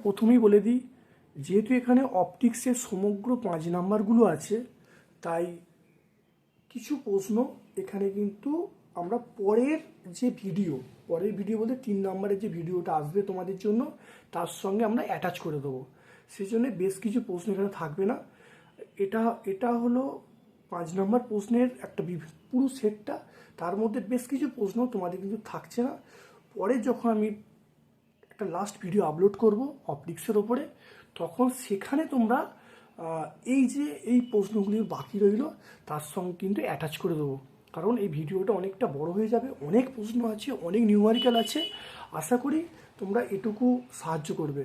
প্রথমেই বলে দিই, যেহেতু এখানে অপটিক্সের সমগ্র 5 নাম্বারগুলো আছে, তাই কিছু প্রশ্ন এখানে কিন্তু আমরা পরের ভিডিও বলতে 3 নাম্বারের যে ভিডিওটা আসবে তোমাদের জন্য, তার সঙ্গে আমরা অ্যাটাচ করে দেবো। সেই জন্য বেশ কিছু প্রশ্ন এখানে থাকবে না। এটা হলো 5 নাম্বার প্রশ্নের একটা পুরো সেটটা, তার মধ্যে বেশ কিছু প্রশ্ন তোমাদের কিন্তু থাকছে না। পরে যখন আমি একটা লাস্ট ভিডিও আপলোড করব অপটিক্সের ওপরে, তখন সেখানে তোমরা এই প্রশ্নগুলি বাকি রইল তার সঙ্গে কিন্তু অ্যাটাচ করে দেবো। কারণ এই ভিডিওটা অনেকটা বড় হয়ে যাবে, অনেক প্রশ্ন আছে, অনেক নিউমারিক্যাল আছে। আশা করি তোমরা এটুকু সাহায্য করবে।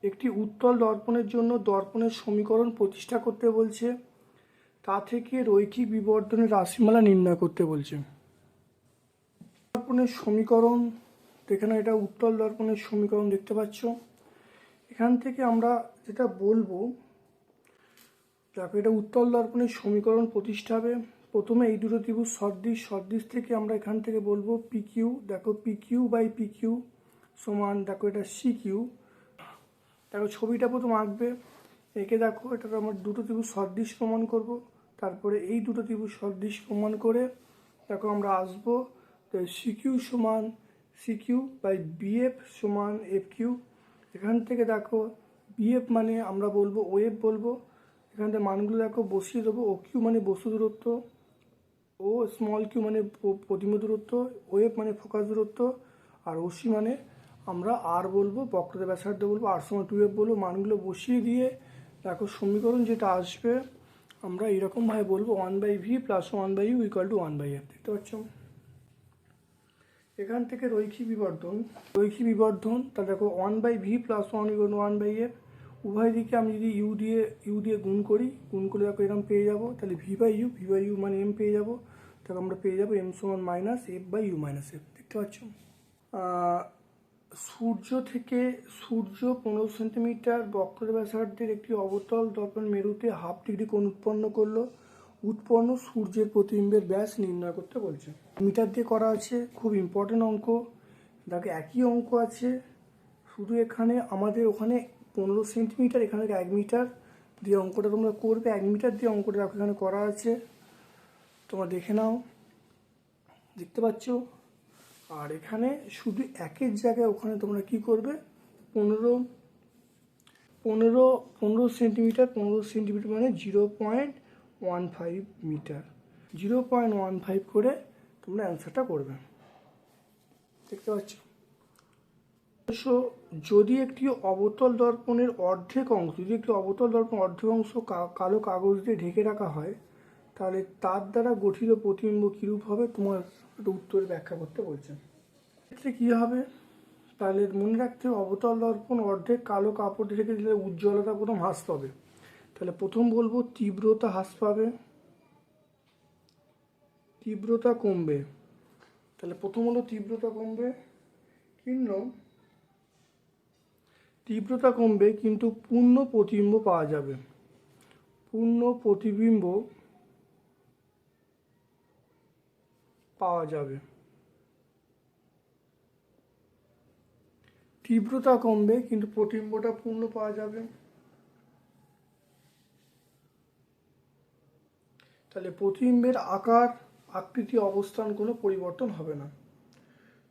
একটি উত্তল দর্পণের জন্য দর্পণের সমীকরণ প্রতিষ্ঠা করতে বলছে, তা থেকে রৈখিক বিবর্ধনের রাশিমালা নির্ণয় করতে বলছে। দর্পণের সমীকরণ, এখানে এটা উত্তল দর্পণের সমীকরণ দেখতে পাচ্ছ। এখান থেকে আমরা যেটা বলবো, দেখো এটা উত্তল দর্পণের সমীকরণ প্রতিষ্ঠা হবে। প্রথমে এই দুটো ত্রিভুজ সদৃশ থেকে আমরা এখান থেকে বলবো পি কিউ। দেখো P Q by P Q সমান, দেখো এটা সি কিউ। দেখো ছবিটা প্রথম আঁকবে, এঁকে দেখো এটা আমরা দুটো ত্রিভুজ সদৃশ প্রমাণ করব। তারপরে এই দুটো ত্রিভুজ সদৃশ প্রমাণ করে দেখো আমরা আসবো সি কিউ সমান সি কিউ বাই বিএফ সমান এফ কিউ। এখান থেকে দেখো বিএফ মানে আমরা বলবো ওএফ বলবো। এখান থেকে মানগুলো দেখো বসিয়ে দেবো। ও কিউ মানে বস্তু দূরত্ব, ও স্মল কিউ মানে প্রতিম দূরত্ব, ওএফ মানে ফোকাস দূরত্ব, আর ওসি মানে আমরা আর বলবো, বক্রতার ব্যাসার্ধ বলবো, আর সমান 2f বলবো। মানগুলো বসিয়ে দিয়ে দেখো সমীকরণ যেটা আসবে আমরা এরকমভাবে বলবো 1/v plus 1/u equal to 1/f। দেখতে পাচ্ছ? এখান থেকে রৈখিক বিবর্ধন তা দেখো 1/v plus 1 equal to 1/f। উভয় দিকে আমি যদি ইউ দিয়ে গুণ করলে দেখো এরকম পেয়ে যাবো। তাহলে ভি বাই ইউ মানে এম পেয়ে যাবো। তাহলে আমরা পেয়ে যাবো এম সমান minus F by U minus F. দেখতে পাচ্ছ? সূর্য 15 সেন্টিমিটার বক্রতার ব্যাসার্ধের একটি অবতল দর্পণ মেরুতে হাফ ডিগ্রি কোণ উৎপন্ন করলো। উৎপন্ন সূর্যের প্রতিবিম্বের ব্যাস নির্ণয় করতে বলছে। মিটার দিয়ে করা আছে, খুব ইম্পর্টেন্ট অঙ্ক। দেখো একই অঙ্ক আছে, শুধু এখানে আমাদের ওখানে 15 সেন্টিমিটার, এখানে 1 মিটার দিয়ে অঙ্কটা তোমরা করবে। 1 মিটার দিয়ে অঙ্কটা দেখো এখানে করা আছে, তোমরা দেখে নাও। দেখতে পাচ্ছ? আর এখানে শুধু একের জায়গায় ওখানে তোমরা কি করবে, 15 সেন্টিমিটার মানে 0.15 মিটার, 0.15 করে তোমরা অ্যান্সারটা করবে। দেখতে পাচ্ছ? যদি একটি অবতল দর্পণের অর্ধেক অংশ কালো কাগজ দিয়ে ঢেকে রাখা হয়, তাহলে তার দ্বারা গঠিত প্রতিবিম্ব কীরূপ হবে, তোমার উত্তরে ব্যাখ্যা করতে বলছেন। এক্ষেত্রে কী হবে, তাহলে মনে রাখতে হবে অবতল দর্পণ অর্ধেক কালো কাপড় দিয়ে ঢেকে দিলে উজ্জ্বলতা প্রথম হ্রাস পাবে। তাহলে প্রথম বলবো তীব্রতা হ্রাস পাবে, তীব্রতা কমবে। তাহলে প্রথম হলো তীব্রতা কমবে, কিন্তু পূর্ণ প্রতিবিম্ব পাওয়া যাবে। তীব্রতা কমবে কিন্তু প্রতিবিম্বটা পূর্ণ পাওয়া যাবে। তাহলে প্রতিবিম্বের আকার, আকৃতি, অবস্থান কোনো পরিবর্তন হবে না।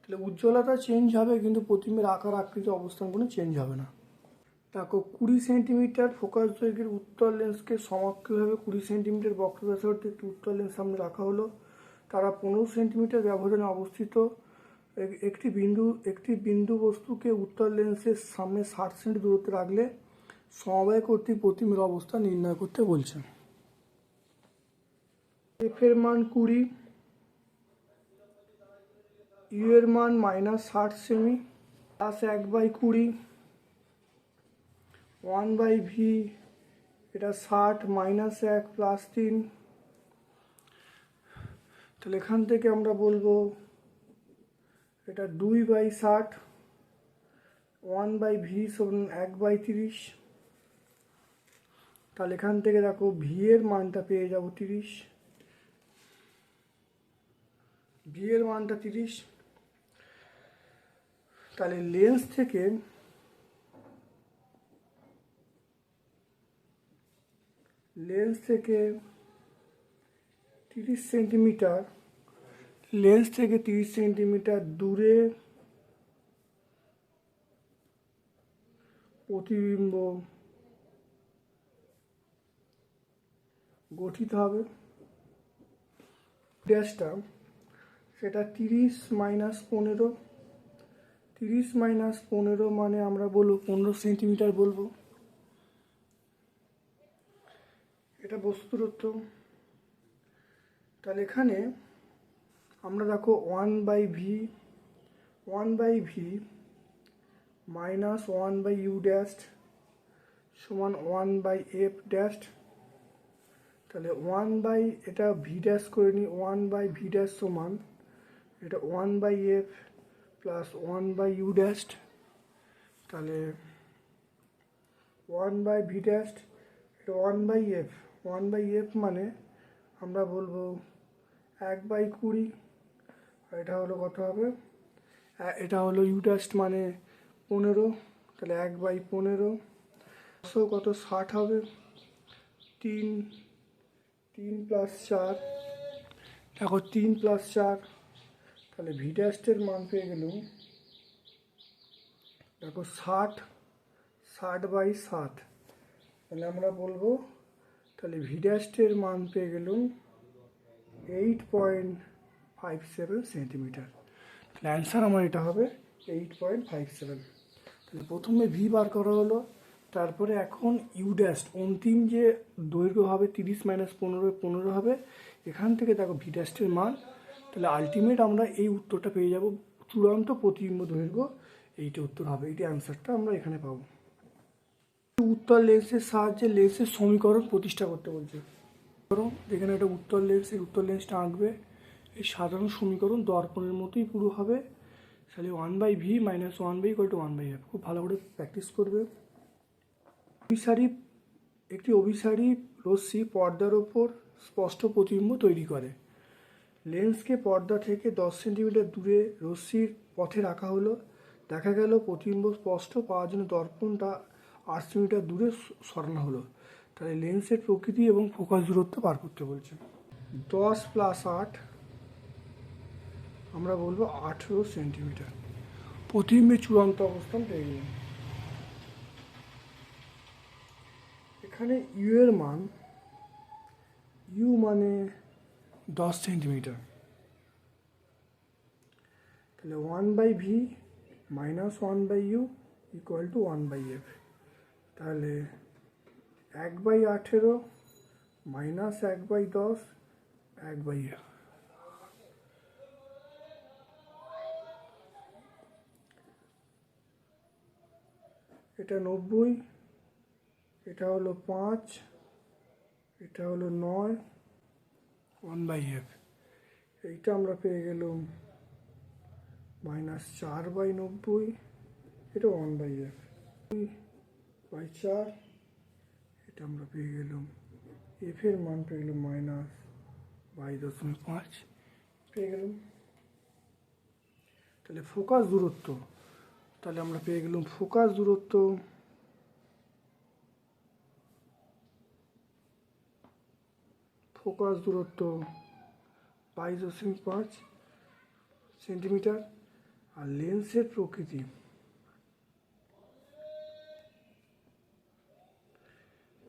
তাহলে উজ্জ্বলতা চেঞ্জ হবে কিন্তু প্রতিবিম্বের আকার, আকৃতি, অবস্থান কোনো চেঞ্জ হবে না। দেখো 20 সেন্টিমিটার ফোকাস দৈর্ঘ্যের উত্তল লেন্সকে সমাক্ষীয়ভাবে 20 সেন্টিমিটার বক্র ব্যাসার্ধের একটি উত্তল লেন্স সামনে রাখা হলো। তারা 15 সেন্টিমিটার ব্যবধানে অবস্থিত। একটি বিন্দু বস্তুকে উত্তল লেন্সের সামনে 60 সেন্টি দূরত্বে রাখলে সমবায় কর্তৃক প্রতিবিম্বের অবস্থা নির্ণয় করতে বলছে। এফ এর মান 20, ইউ এর মান -60 সেমি, প্লাস 1/20, 1/ভি এটা 60 -1 প্লাস 3। তাহলে এখান থেকে আমরা বলবো এটা 2/60, 1/ভি সমান 1/30। তাহলে এখান থেকে দেখো ভি এর মানটা পেয়ে যাবো 30, ভি এর মানটা 30, তাহলে লেন্স থেকে লেন্স থেকে 30 সেন্টিমিটার লেন্স থেকে 30 সেন্টিমিটার দূরে প্রতিবিম্ব গঠিত হবে। ড্যাশটা সেটা 30 মাইনাস 15, 30 মাইনাস 15 মানে আমরা বলবো 15 সেন্টিমিটার বলবো। এটা বস্তু দূরত্ব। তাহলে এখানে আমরা দেখো 1/v মাইনাস 1/u ড্যাশ সমান 1/f ড্যাশ। তাহলে এটা ভি ড্যাশ করে নিই, 1/v ড্যাশ সমান এটা 1/f প্লাস 1/u ড্যাশ। তাহলে 1/v ড্যাশ এটা 1/f মানে আমরা বলবো 1/20। আর এটা হলো কত হবে, এটা হলো ইউ ড্যাশ মানে 15, তাহলে 1/15 কত 60 হবে। 3 প্লাস 4, দেখো 3 প্লাস 4, তাহলে ভি ড্যাশের মান পেয়ে গেলুম দেখো 60/7। তাহলে আমরা বলবো তাহলে ভি ড্যাশের মান পেয়ে গেলুম 8.57 সেন্টিমিটার। তাহলে অ্যান্সার আমার এটা হবে 8.57। তাহলে প্রথমে ভি বার করা হলো, তারপরে এখন ইউ ড্যাশ অন্তিম যে দৈর্ঘ্য হবে 30 মাইনাস 15 হবে। এখান থেকে দেখো ভি ড্যাশের মান, তাহলে আলটিমেট আমরা এই উত্তরটা পেয়ে যাব, চূড়ান্ত প্রতিবিম্ব দৈর্ঘ্য এইটা উত্তর হবে। এইটা অ্যান্সারটা আমরা এখানে পাবো। উত্তর লেন্সের সাহায্যে লেন্সের সমীকরণ প্রতিষ্ঠা করতে বলছে। যেখানে একটা উত্তর লেন্স, এই উত্তর লেন্সটা আঁকবে, এই সাধারণ সমীকরণ দর্পণের মতোই পুরো হবে। তাহলে 1/v মাইনাস 1/1/f খুব ভালো করে প্র্যাকটিস করবে। একটি অভিসারী রশ্মি পর্দার ওপর স্পষ্ট প্রতিবিম্ব তৈরি করে। লেন্সকে পর্দা থেকে 10 সেন্টিমিটার দূরে রশ্মির পথে রাখা হলো। দেখা গেল প্রতিবিম্ব স্পষ্ট পাওয়ার জন্য দর্পণটা 8 সেন্টিমিটার দূরে সরানো হলো। তাহলে লেন্সের প্রকৃতি এবং ফোকাস দূরত্ব বার করতে বলছে। 10 প্লাস 8 আমরা বলবো 18 সেন্টিমিটার। প্রতিবিম্বের চূড়ান্ত অবস্থান পেয়ে গেলাম। এখানে ইউ এর মান, ইউ মানে 10 সেন্টিমিটার, তাহলে 1/v minus 1/u equal to 1/f। তাহলে 1/18 মাইনাস 1/10 1/f। এটা 90, এটা হলো 5, এটা হলো 9, 1/f। এইটা আমরা পেয়ে গেলাম মাইনাস 4/90, এটা 1/f 2/4। এটা আমরা পেয়ে গেলাম এফ এর মান পেয়ে গেলাম মাইনাস 22.5 পেয়ে গেলাম। তাহলে ফোকাস দূরত্ব, তাহলে আমরা পেয়ে গেলাম ফোকাস দূরত্ব ফোকাস দূরত্ব 22.5 সেন্টিমিটার। আর লেন্সের প্রকৃতি,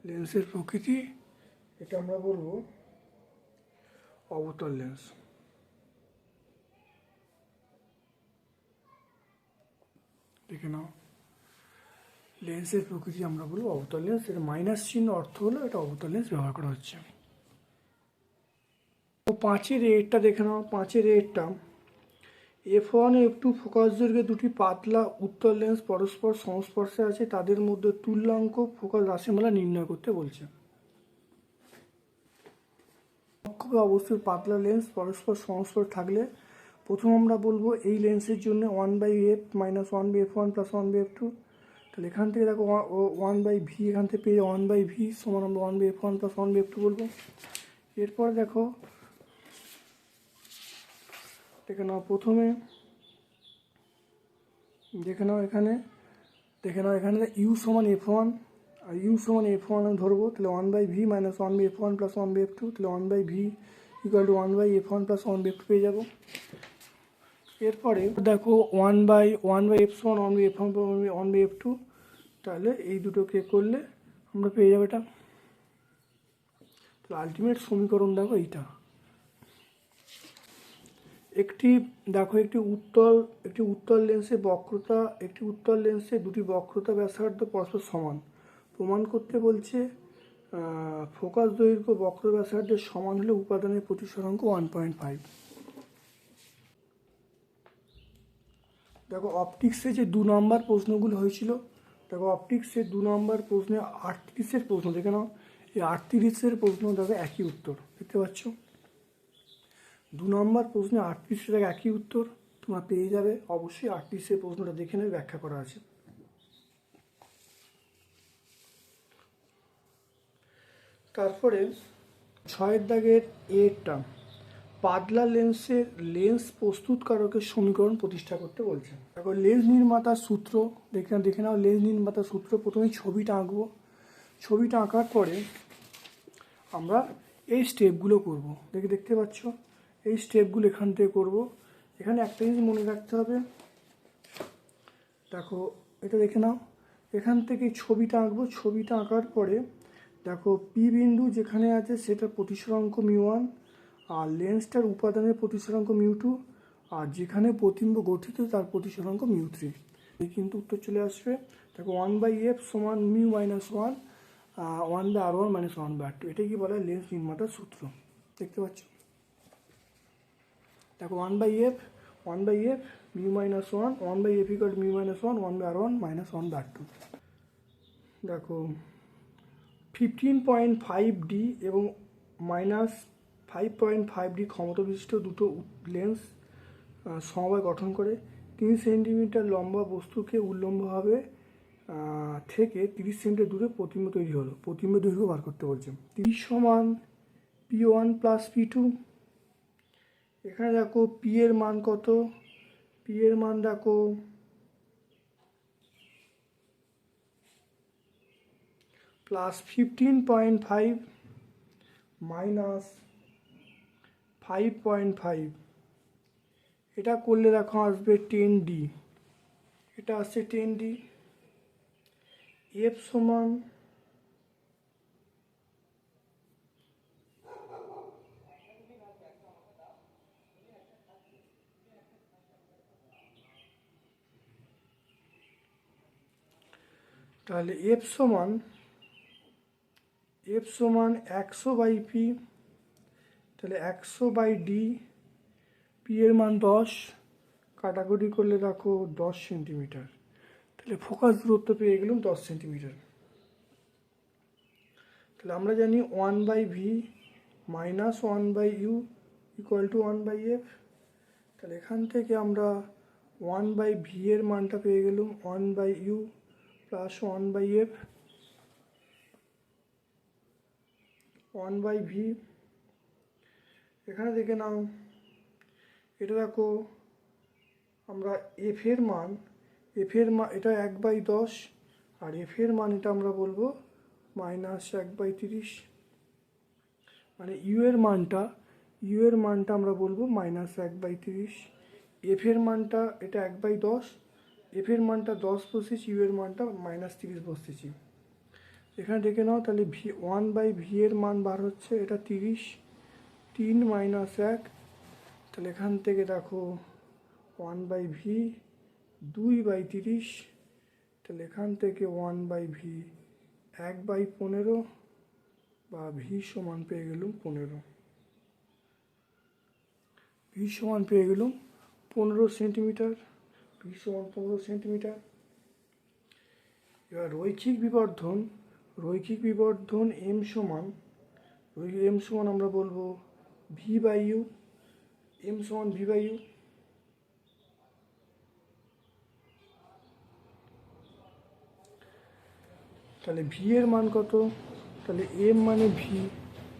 লেন্সের প্রকৃতি এটা আমরা বলবো অবতল লেন্স। দেখে নাও, লেন্সের প্রকৃতি আমরা বলবো অবতল লেন্স। এটা মাইনাস চিহ্ন অর্থ হলো এটা অবতল লেন্স ব্যবহার করা হচ্ছে। তো 5-এর এরটা দেখে নাও। 5-এর এরটা F1 ও F2 ফোকাস দৈর্ঘ্যে দুটি পাতলা উত্তল লেন্স পরস্পর সংস্পর্শে আছে, তাদের মধ্যে তুল্যাঙ্ক ফোকাস রাশিমালা নির্ণয় করতে বলছে। অবশ্যই পাতলা লেন্স পরস্পর সংস্পর্শে থাকলে প্রথম আমরা বলবো এই লেন্সের জন্য 1/f minus 1/f1 plus 1/f2। তাহলে এখান থেকে দেখো 1/v, এখান থেকে পেয়ে 1/v সমান আমরা 1/f1 প্লাস 1/f2 বলবো। এরপর দেখো দেখে নাও প্রথমে, এখানে ইউ সমান F1, আর ইউ সমান F1 আমি ধরবো, তাহলে 1/v minus 1/f1 plus 1/f2, তাহলে 1/v equal to 1/f1 plus 1/f2 পেয়ে যাবো। এরপরে দেখো 1/f1 1/f1 1/f2, তাহলে এই দুটোকে করলে আমরা পেয়ে যাবো এটা। তাহলে আলটিমেট সমীকরণ দেখো এইটা। একটি উত্তল লেন্সে দুটি বক্রতা ব্যাসার্ধ পরস্পর সমান। প্রমাণ করতে বলছে ফোকাস দৈর্ঘ্য বক্র ব্যাসার্ধের সমান হলে উপাদানের প্রতিসরাঙ্ক 1.5। দেখো অপটিক্সে যে 2 নম্বর প্রশ্নগুলো হয়েছিল, দেখো অপটিক্সের 2 নম্বর প্রশ্নে 38-এর প্রশ্ন দেখে নাও, এই 38-এর প্রশ্ন দেখো একই উত্তর দেখতে পাচ্ছ। 2 নম্বর প্রশ্নে 38-এর একই উত্তর তোমরা পেয়ে যাবে। অবশ্যই 38-এর প্রশ্নটা দেখে নেবে, ব্যাখ্যা করা আছে। তারপরে 6 দাগের এরটা, পাতলা লেন্সের লেন্স প্রস্তুতকারকের সমীকরণ প্রতিষ্ঠা করতে বলছে। দেখো লেন্স নির্মাতার সূত্র দেখে নাও, লেন্স নির্মাতার সূত্র। প্রথমে ছবিটা আঁকবো, ছবিটা আঁকার পরে আমরা এই স্টেপগুলো করব। দেখতে পাচ্ছ এই স্টেপগুলো এখান থেকে করব। এখানে একটা জিনিস মনে রাখতে হবে, দেখো এটা দেখে নাও, এখান থেকে ছবিটা আঁকবো, ছবিটা আঁকার পরে দেখো পি বিন্দু যেখানে আছে সেটার প্রতিসরাঙ্ক μ1, আর লেন্সটার উপাদানের প্রতিসরাঙ্ক μ2, আর যেখানে প্রতিবিম্ব গঠিত তার প্রতিসরাঙ্ক μ3। এই কিন্তু উত্তর চলে আসবে। দেখো 1/f সমান μ মাইনাস 1 1/r1 মাইনাস 1/r2, এটাই কি বলা হয় লেন্স নির্মাতার সূত্র। দেখতে পাচ্ছ, দেখো 1/f μ minus 1 1/f equal to μ minus 1 1/r1 minus 1/r2। দেখো 15.5D এবং মাইনাস 5.5D ক্ষমতা বিশিষ্ট দুটো লেন্স সমবায় গঠন করে 3 সেন্টিমিটার লম্বা বস্তুকে উল্লম্বভাবে থেকে 30 সেন্টিমিটার দূরে প্রতিবিম্ব তৈরি হলো। প্রতিবিম্ব দৈর্ঘ্য বার করতে বলছে। 30 সমান P1 প্লাস P2। এখানে দেখো পি এর মান কত, পি এর মান দেখো প্লাস 15.5 মাইনাস 5.5, এটা করলে দেখো আসবে 10D, এটা আসছে 10D। এফ সমান তাহলে এফ সমান 100/p, তাহলে 100/d, পি এর মান 10, কাটাকুটি করলে দেখো 10 সেন্টিমিটার, তাহলে ফোকাস দূরত্ব পেয়ে গেলাম 10 সেন্টিমিটার। তাহলে আমরা জানি 1/v minus 1/u equal to 1/f। তাহলে এখান থেকে আমরা 1/v এর মানটা পেয়ে গেলাম 1/u প্লাস 1/f 1/v। এখানে দেখে নাও, এটা দেখো আমরা এফ এর মান এটা 1/10, আর এফ এর মান এটা আমরা বলবো মাইনাস 1/30, মানে ইউ এর মানটা আমরা বলবো মাইনাস 1/30। এফ এর মানটা এটা 1/10, এফ এর মানটা 10 বসেছি, ইউ এর মানটা মাইনাস 30 বসেছি। এখানে দেখে নাও, তাহলে 1/v এর মান বার হচ্ছে এটা 30, 3 মাইনাস 1, তাহলে এখান থেকে দেখো 1/v 2/30, তাহলে এখান থেকে 1/v 1/15 বা ভি সমান পেয়ে গেলাম 15, ভি সমান পেয়ে গেলাম 15 সেন্টিমিটার, ভি সমান 15 সেন্টিমিটার। এবার রৈখিক বিবর্ধন এম সমান আমরা বলবো v/u, এম সমান v/u। তাহলে ভি এর মান কত, তাহলে এম মানে ভি,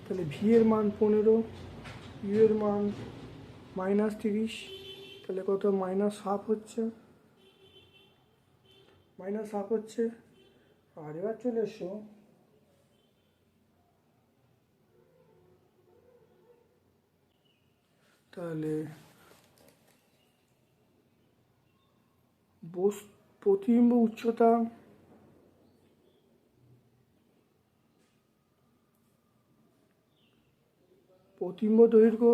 তাহলে ভি এর মান 15, ইউ এর মান -30, তাহলে কত -1/2 হচ্ছে, -1/2 হচ্ছে। আর এবার চলে এসো তাহলে প্রতিবিম্ব উচ্চতা, প্রতিবিম্ব দৈর্ঘ্য,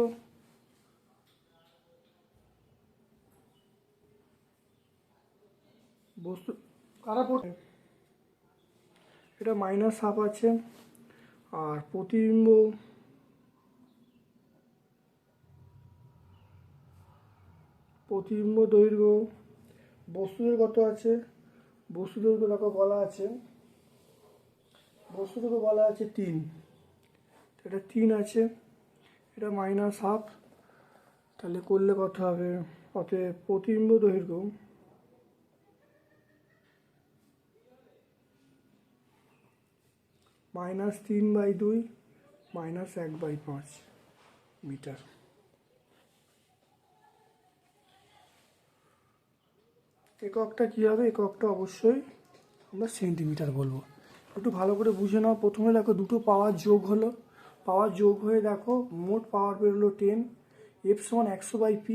বস্তু কারা পড়ে, এটা -1/2 আছে। আর প্রতিবিম্ব দৈর্ঘ্য বস্তুদের কত আছে, বস্তু দৈর্ঘ্য দেখো বলা আছে, বস্তু দৈর্ঘ্য বলা আছে 3, এটা 3 আছে, এটা -1/2, তাহলে করলে কত হবে, অতএব প্রতিবিম্ব দৈর্ঘ্য -3/2 -1/5 মিটার। এককটা কী হবে, এককটা অবশ্যই আমরা সেন্টিমিটার বলবো। একটু ভালো করে বুঝে নাও। প্রথমে দেখো দুটো পাওয়ার যোগ হলো, পাওয়ার যোগ হয়ে দেখো মোট পাওয়ার বেরোলো 10, F = 100/P,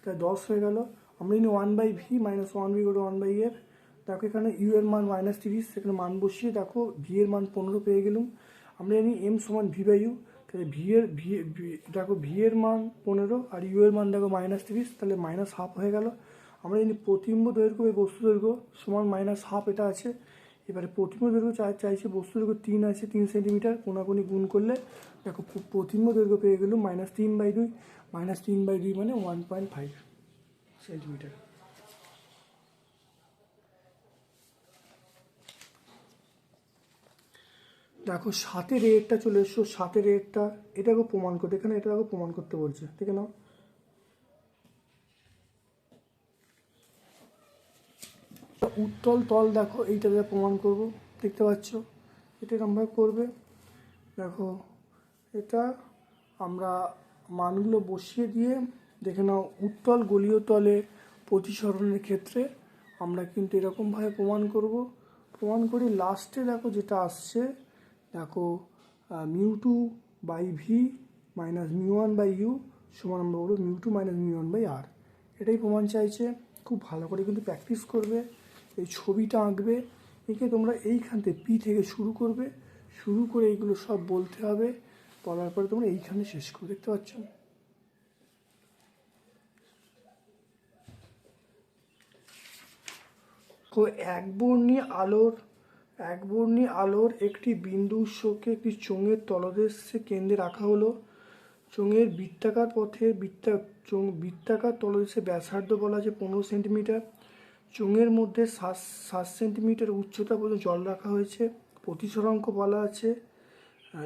তাই 10 হয়ে গেল। আমরা জানি 1/V - 1V = 1/F। দেখো এখানে U এর মান -30, সেখানে মান বসিয়ে দেখো V এর মান 15 পেয়ে গেলাম। আমরা জানি M = V/U, তাহলে দেখো V এর মান 15 আর U এর মান দেখো -30, তাহলে -1/2 হয়ে গেল। আমরা জানি প্রতিবিম্ব দৈর্ঘ্য এবং বস্তু দৈর্ঘ্য সমান -1/2, এটা আছে। এবারে প্রতিবিম্ব দৈর্ঘ্য চাইছে, বস্তু দৈর্ঘ্য 3 আছে, 3 সেন্টিমিটার, কোনাকুনি গুণ করলে দেখো প্রতিবিম্ব দৈর্ঘ্য পেয়ে গেলাম -3/2, -3/2 মানে 1.5 সেন্টিমিটার। দেখো 7-এর রেটটা চলে এসো, 7-এর রেটটা এটাকে প্রমাণ করতে, এখানে এটাকে প্রমাণ করতে বলছে, ঠিক না? উত্তল তল দেখো এইটা দিয়ে প্রমাণ করব, দেখতে পাচ্ছ, এটা আমরা করবে। দেখো এটা আমরা মানগুলো বসিয়ে দিয়ে দেখে নাও, উত্তল গলীয় তলে প্রতিসরণের ক্ষেত্রে আমরা কিন্তু এরকমভাবে প্রমাণ করব। প্রমাণ করি লাস্টে দেখো যেটা আসছে, দেখো μ2/v -μ1/u সমান আমরা বলবো μ2 - μ1/r। এটাই প্রমাণ চাইছে। খুব ভালো করে কিন্তু প্র্যাকটিস করবে, এই ছবিটা আঁকবে, এঁকে তোমরা এইখান থেকে পি থেকে শুরু করবে, শুরু করে এইগুলো সব বলতে হবে, বলার পরে তোমরা এইখানে শেষ করবে, দেখতে পাচ্ছ। তো একবর্ণী আলোর একটি বিন্দু উৎসকে একটি চোঙের তলদেশে কেন্দ্রে রাখা হলো। চোঙের বৃত্তাকার পথে বৃত্তাকার তলদেশে ব্যাসার্ধ বলা আছে 15 সেন্টিমিটার। চোঙের মধ্যে 7 সেন্টিমিটার উচ্চতা পর্যন্ত জল রাখা হয়েছে। প্রতিসরাঙ্ক বলা আছে।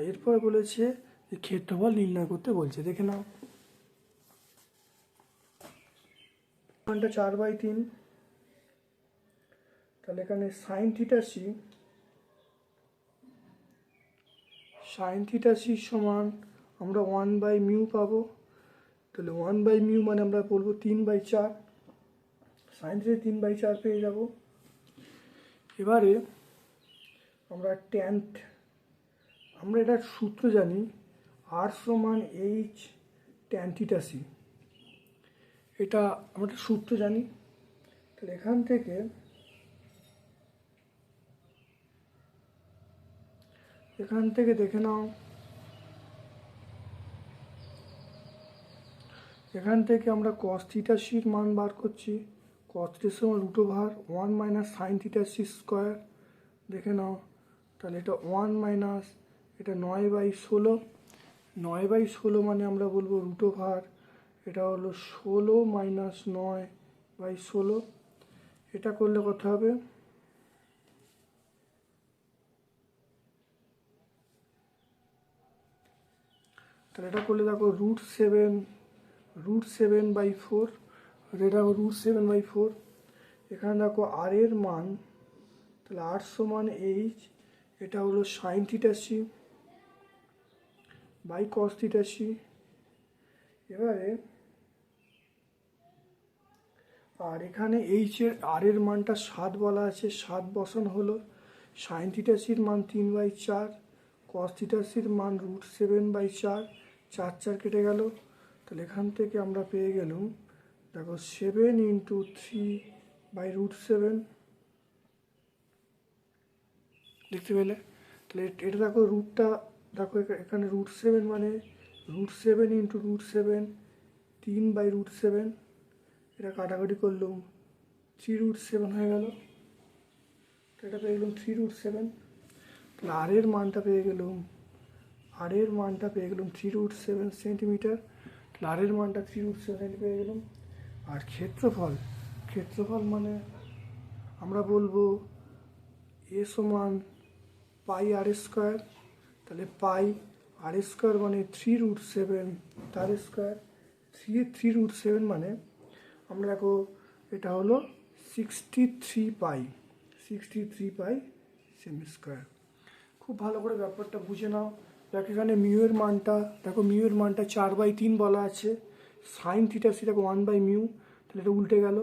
এরপরে বলেছে যে ক্ষেত্রফল নির্ণয় করতে বলছে, দেখে নাও। 4/3, তাহলে এখানে sin θc সমান আমরা 1/μ পাবো, তাহলে 1/μ মানে আমরা বলবো 3/4, sin θ 3/4 পেয়ে যাব। এবারে আমরা আমরা এটার সূত্র জানি, R = H tan θc, এটা আমরা সূত্র জানি। তাহলে এখান থেকে দেখে নাও, এখান থেকে আমরা cos θc মান বার করছি। cos θ = √1 - sin θc², দেখে নাও। তাহলে এটা 1 - এটা 9/16, 9/16 মানে আমরা বলবো √, এটা হলো 16 - 9/16, এটা করলে কত হবে, তাহলে এটা করলে দেখো √7/4, এটা √7/4। এখানে দেখো আর এর মান, তাহলে R = H, এটা হলো sin θc / cos θc। এবারে আর এখানে এইচ এর আর এর মানটা 7 বলা আছে, 7 বসানো হলো। সাইন থিটা সির মান 3/4, কস থিটা সির মান √7/4, 4 4 কেটে গেল। তাহলে এখান থেকে আমরা পেয়ে গেলাম, দেখো 7 × 3/√7, দেখতে পেলে? তাহলে এটা দেখো রুটটা, দেখো এখানে √7 মানে √7 × √7, 3/√7, এটা কাটাকাটি করলাম 3√7 হয়ে গেল। এটা পেয়ে গেলাম 3√7। তাহলে আর এর মানটা পেয়ে গেলাম, আর এর মানটা পেয়ে গেলাম 3√7 সেন্টিমিটার। তাহলে আর এর মানটা 3√7 পেয়ে গেলাম। আর ক্ষেত্রফল, ক্ষেত্রফল মানে আমরা বলবো এ সমান পাই আর স্কোয়ার। তাহলে পাই আর স্কোয়ার মানে 3√7 তার স্কোয়ার। 3√7 মানে আমরা দেখো এটা হলো 63 পাই, 63 পাই সেমি স্কোয়ার। খুব ভালো করে ব্যাপারটা বুঝে নাও। দেখো এখানে মিউয়ের মানটা, দেখো মিউয়ের মানটা 4/3 বলা আছে। সাইন থিটা সি দেখো 1/μ, তাহলে এটা উল্টে গেল।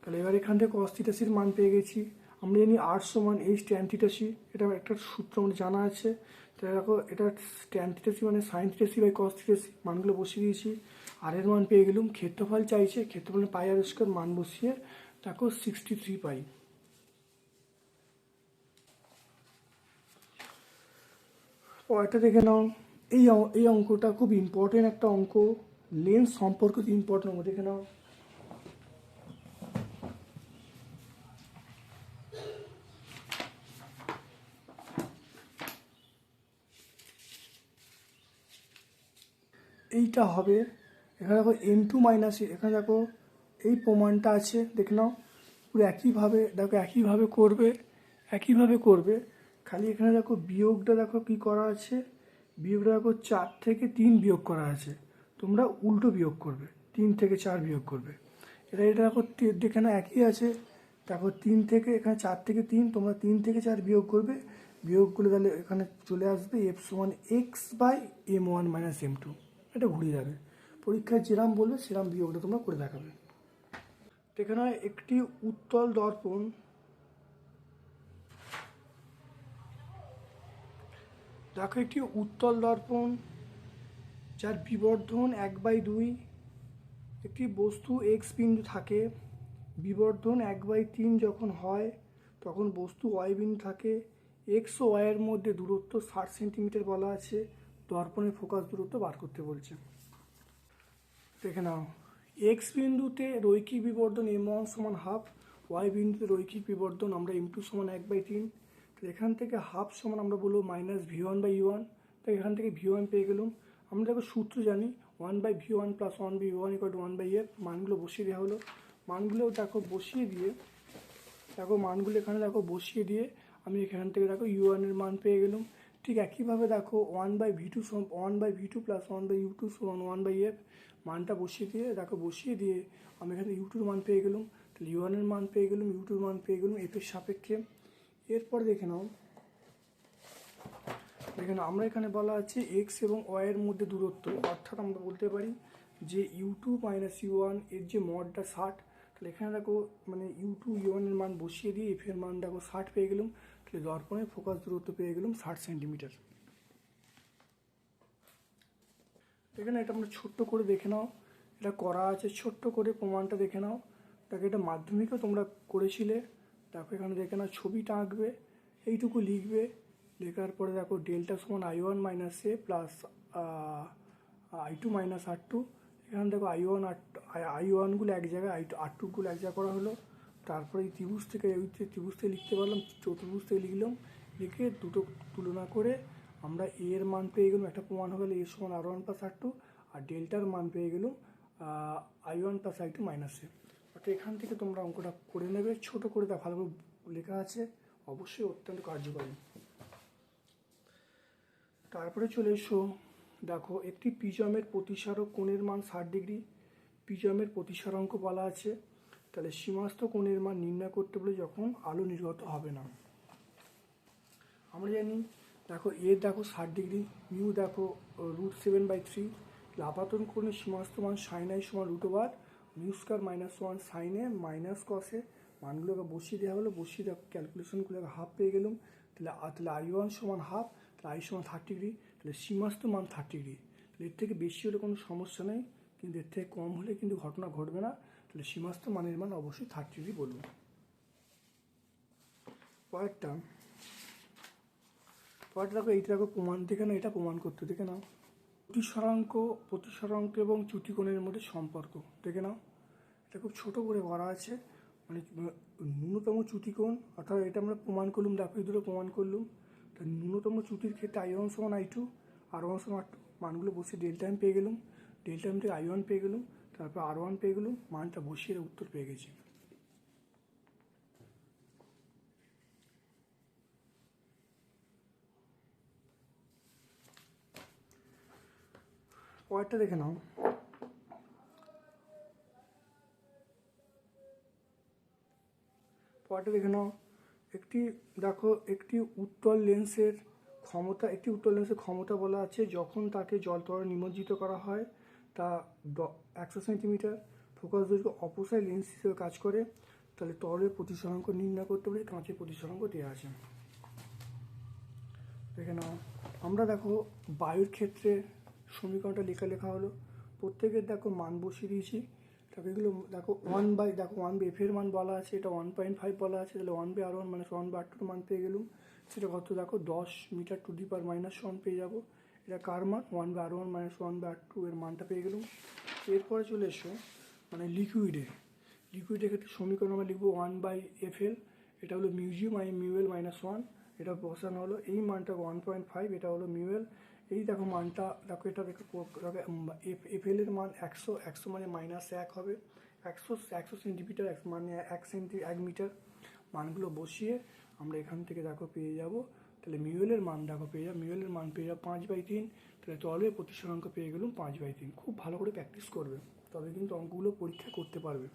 তাহলে এবার এখান থেকে কস থিটা সির মান পেয়ে গেছি। আমরা জানি আর সমান এইচ ট্যান থিটা সি, এটা একটা সূত্র আমাদের জানা আছে। তাহলে দেখো এটা ট্যান থিটা সি মানে sine theta C by cos theta C, মানগুলো বসিয়ে দিয়েছি। আর এর মান পেয়ে গেলাম। ক্ষেত্রফল চাইছে, ক্ষেত্রফল পাই আর স্কোয়ার, মান বসিয়ে দেখো 63 পাই। পরেরটা দেখে নাও। এই অঙ্কটা খুব ইম্পর্টেন্ট একটা অঙ্ক, লেন্স সম্পর্কিত ইম্পর্টেন্ট অঙ্ক, দেখে নাও। এইটা হবে, এখানে দেখো M2 - এখানে দেখো এই প্রমাণটা আছে, দেখে নাও। পুরো একইভাবে দেখো, একইভাবে করবে, একইভাবে করবে। খালি এখানে দেখো বিয়োগটা দেখো কি করা আছে, বিয়োগটা দেখো 4 থেকে 3 বিয়োগ করা আছে। তোমরা উল্টো বিয়োগ করবে, 3 থেকে 4 বিয়োগ করবে। এটা দেখো দেখে না একই আছে। দেখো 3 থেকে, এখানে 4 থেকে 3, তোমরা 3 থেকে 4 বিয়োগ করবে। বিয়োগ করলে তাহলে এখানে চলে আসবে F সমান x/m1 - m2। এটা ঘুরে যাবে। পরীক্ষায় যেরাম বলবে সেরাম বিয়োগটা তোমরা করে দেখাবে। এখানে একটি উত্তল দর্পণ, দেখো একটি উত্তল দর্পণ যার বিবর্ধন 1/2, একটি বস্তু এক্স বিন্দু থাকে, বিবর্ধন 1/3 যখন হয় তখন বস্তু ওয়াই বিন্দু থাকে। এক্স ও ওয়াইয়ের মধ্যে দূরত্ব 60 সেন্টিমিটার বলা আছে। দর্পণের ফোকাস দূরত্ব বার করতে বলছে। দেখে নাও, এক্স বিন্দুতে রৈখিক বিবর্ধন m1 সমান হাফ, ওয়াই বিন্দুতে রৈখিক বিবর্ধন আমরা m2 সমান 1/3। তো এখান থেকে হাফ সমান আমরা বলবো -v1/u1। তো এখান থেকে v1 পেয়ে গেলাম। আমরা দেখো সূত্র জানি 1/v1 + 1/v1 = 1/f। মানগুলো বসিয়ে দেওয়া হলো। মানগুলো দেখো বসিয়ে দিয়ে, দেখো মানগুলো এখানে দেখো বসিয়ে দিয়ে আমি এখান থেকে দেখো u1 এর মান পেয়ে গেলাম। ঠিক একইভাবে দেখো 1/v2 + 1/u2 সমান 1/f, মানটা বসিয়ে দিয়ে, দেখো বসিয়ে দিয়ে আমি এখানে u2 মান পেয়ে গেলাম। তাহলে u1 এর মান পেয়ে গেলাম, u2 এর মান পেয়ে গেলাম f এর সাপেক্ষে। এরপর দেখে নাও, দেখেন আমরা এখানে বলা আছে x এবং y এর মধ্যে দূরত্ব, অর্থাৎ আমরা বলতে পারি যে u2 - u1 এর যে মডটা 60। তাহলে এখানে দেখো মানে u2 u1 এর মান বসিয়ে দিয়ে f এর মান দেখো 60 পেয়ে গেলাম। তাহলে দর্পণের ফোকাস দূরত্ব পেয়ে গেলাম 60 সেন্টিমিটার। এখানে এটা আমরা ছোট্ট করে দেখে নাও, এটা করা আছে ছোট্ট করে, প্রমাণটা দেখে নাও। দেখো এটা মাধ্যমিকেও তোমরা করেছিলে। দেখো এখানে দেখে নাও, ছবিটা আঁকবে, এইটুকু লিখবে। লেখার পরে দেখো ডেল্টা সমান i1 - a plus i2 - r2। এখানে দেখো i1গুলো এক জায়গায়, r2গুলো এক জায়গায় করা হলো। তারপরে এই ত্রিভুজ থেকে, ওই ত্রিভুজ থেকে লিখতে পারলাম, চতুর্ভুজ থেকে লিখলাম। লিখে দুটো তুলনা করে আমরা a এর মান পেয়ে গেলাম, একটা প্রমাণ হয়ে গেল a সমান r1 + r2, আর ডেল্টার মান পেয়ে গেলাম i1 + i2 - a। অর্থাৎ এখান থেকে তোমরা অঙ্কটা করে নেবে, ছোট করে তা ভালো করে লেখা আছে, অবশ্যই অত্যন্ত কার্যকরী। তারপরে চলে এসো, দেখো একটি প্রিজমের প্রতিসারক কোণের মান 60 ডিগ্রি। প্রিজমের প্রতিসারাঙ্ক বলা আছে। তাহলে সীমাস্থ কোণের মান নির্ণয় করতে বলে যখন আলো নির্গত হবে না। আমরা জানি দেখো এ দেখো 60 ডিগ্রি, মিউ দেখো √7/3। আপাতন কোণের সীমাস্থ মান sin i সমান √, মিউ স্কোয়ার মাইনাস ওয়ান সাইনে মাইনাস কসে মানগুলোকে বসিয়ে দেওয়া হলো, বসিয়ে দেওয়া ক্যালকুলেশনগুলোকে হাফ পেয়ে গেলাম। তাহলে I1 সমান হাফ, তাহলে I সমান 30 ডিগ্রি, তাহলে সীমাস্ত মান 30 ডিগ্রি। তাহলে এর থেকে বেশি হলে কোনো সমস্যা নেই, কিন্তু এর থেকে কম হলে কিন্তু ঘটনা ঘটবে না। তাহলে সীমাস্ত মানের মান অবশ্যই 30 ডিগ্রি বলবো। পরেরটা দেখো, এইটা দেখো প্রমাণ দেখে না, এটা প্রমাণ করতে দেখে নাও। প্রতিসরাঙ্ক এবং চ্যুতিকোণের মধ্যে সম্পর্ক দেখে নাও। এটা খুব ছোট করে করা আছে, মানে ন্যূনতম চ্যুতিকোণ, অর্থাৎ এটা আমরা প্রমাণ করলাম। দেখো এই দুটো প্রমাণ করলাম। তা ন্যূনতম চ্যুতির ক্ষেত্রে I1 সমান I2, R1 সমান R2, মানগুলো বসে ডেল্টা এম পেয়ে গেলাম। ডেল্টা এম থেকে I1 পেয়ে গেলাম, তারপর R1 পেয়ে গেলাম, মানটা বসিয়ে উত্তর পেয়ে গেছি। পরেরটা দেখে নাও। একটি উত্তল লেন্সের ক্ষমতা বলা আছে, যখন তাকে জল তরলে নিমজ্জিত করা হয় তা 100 সেন্টিমিটার, ফোকাস দৈর্ঘ্য অপসারী লেন্স হিসেবে কাজ করে। তাহলে তরলের প্রতিসরাঙ্ক নির্ণয় করতে পারি, কাঁচের প্রতিসরাঙ্ক দেওয়া আছে। দেখে নাও, আমরা দেখো বায়ুর ক্ষেত্রে সমীকরণটা লেখা হলো। প্রত্যেকের দেখো মান বসিয়ে দিয়েছি। তারপরে এগুলো দেখো 1/, এফ এর মান বলা আছে, এটা 1.5 বলা আছে, তাহলে 1/R1 - 1/R2 মান পেয়ে গেলাম। সেটা কত দেখো 10 মিটার টু দি পাওয়ার -1 পেয়ে যাবো। এটা কার মান? 1/R1 - 1/R2 এর মানটা পেয়ে গেলাম। এরপরে চলে এসো মানে লিকুইডের ক্ষেত্রে সমীকরণ আমরা লিখবো 1/FL, এটা হলো মিউজিউ মিউএল -1, এটা বসানো হলো। এই মানটা 1.5, এটা হলো মিউএল। এই দেখো মানটা দেখো, এটা দেখো এফএল এর মান 100 মানে -1 হবে। 100 সেন্টিমিটার মানে 1 মিটার। মানগুলো বসিয়ে আমরা এখান থেকে দেখো পেয়ে যাব। তাহলে মিউএলের মান দেখো পেয়ে যাবো, 5/3। তাহলে তরলের প্রতিসরাঙ্ক পেয়ে গেলাম 5/3। খুব ভালো করে প্র্যাকটিস করবে, তবে কিন্তু অঙ্কগুলো পরীক্ষা করতে পারবে।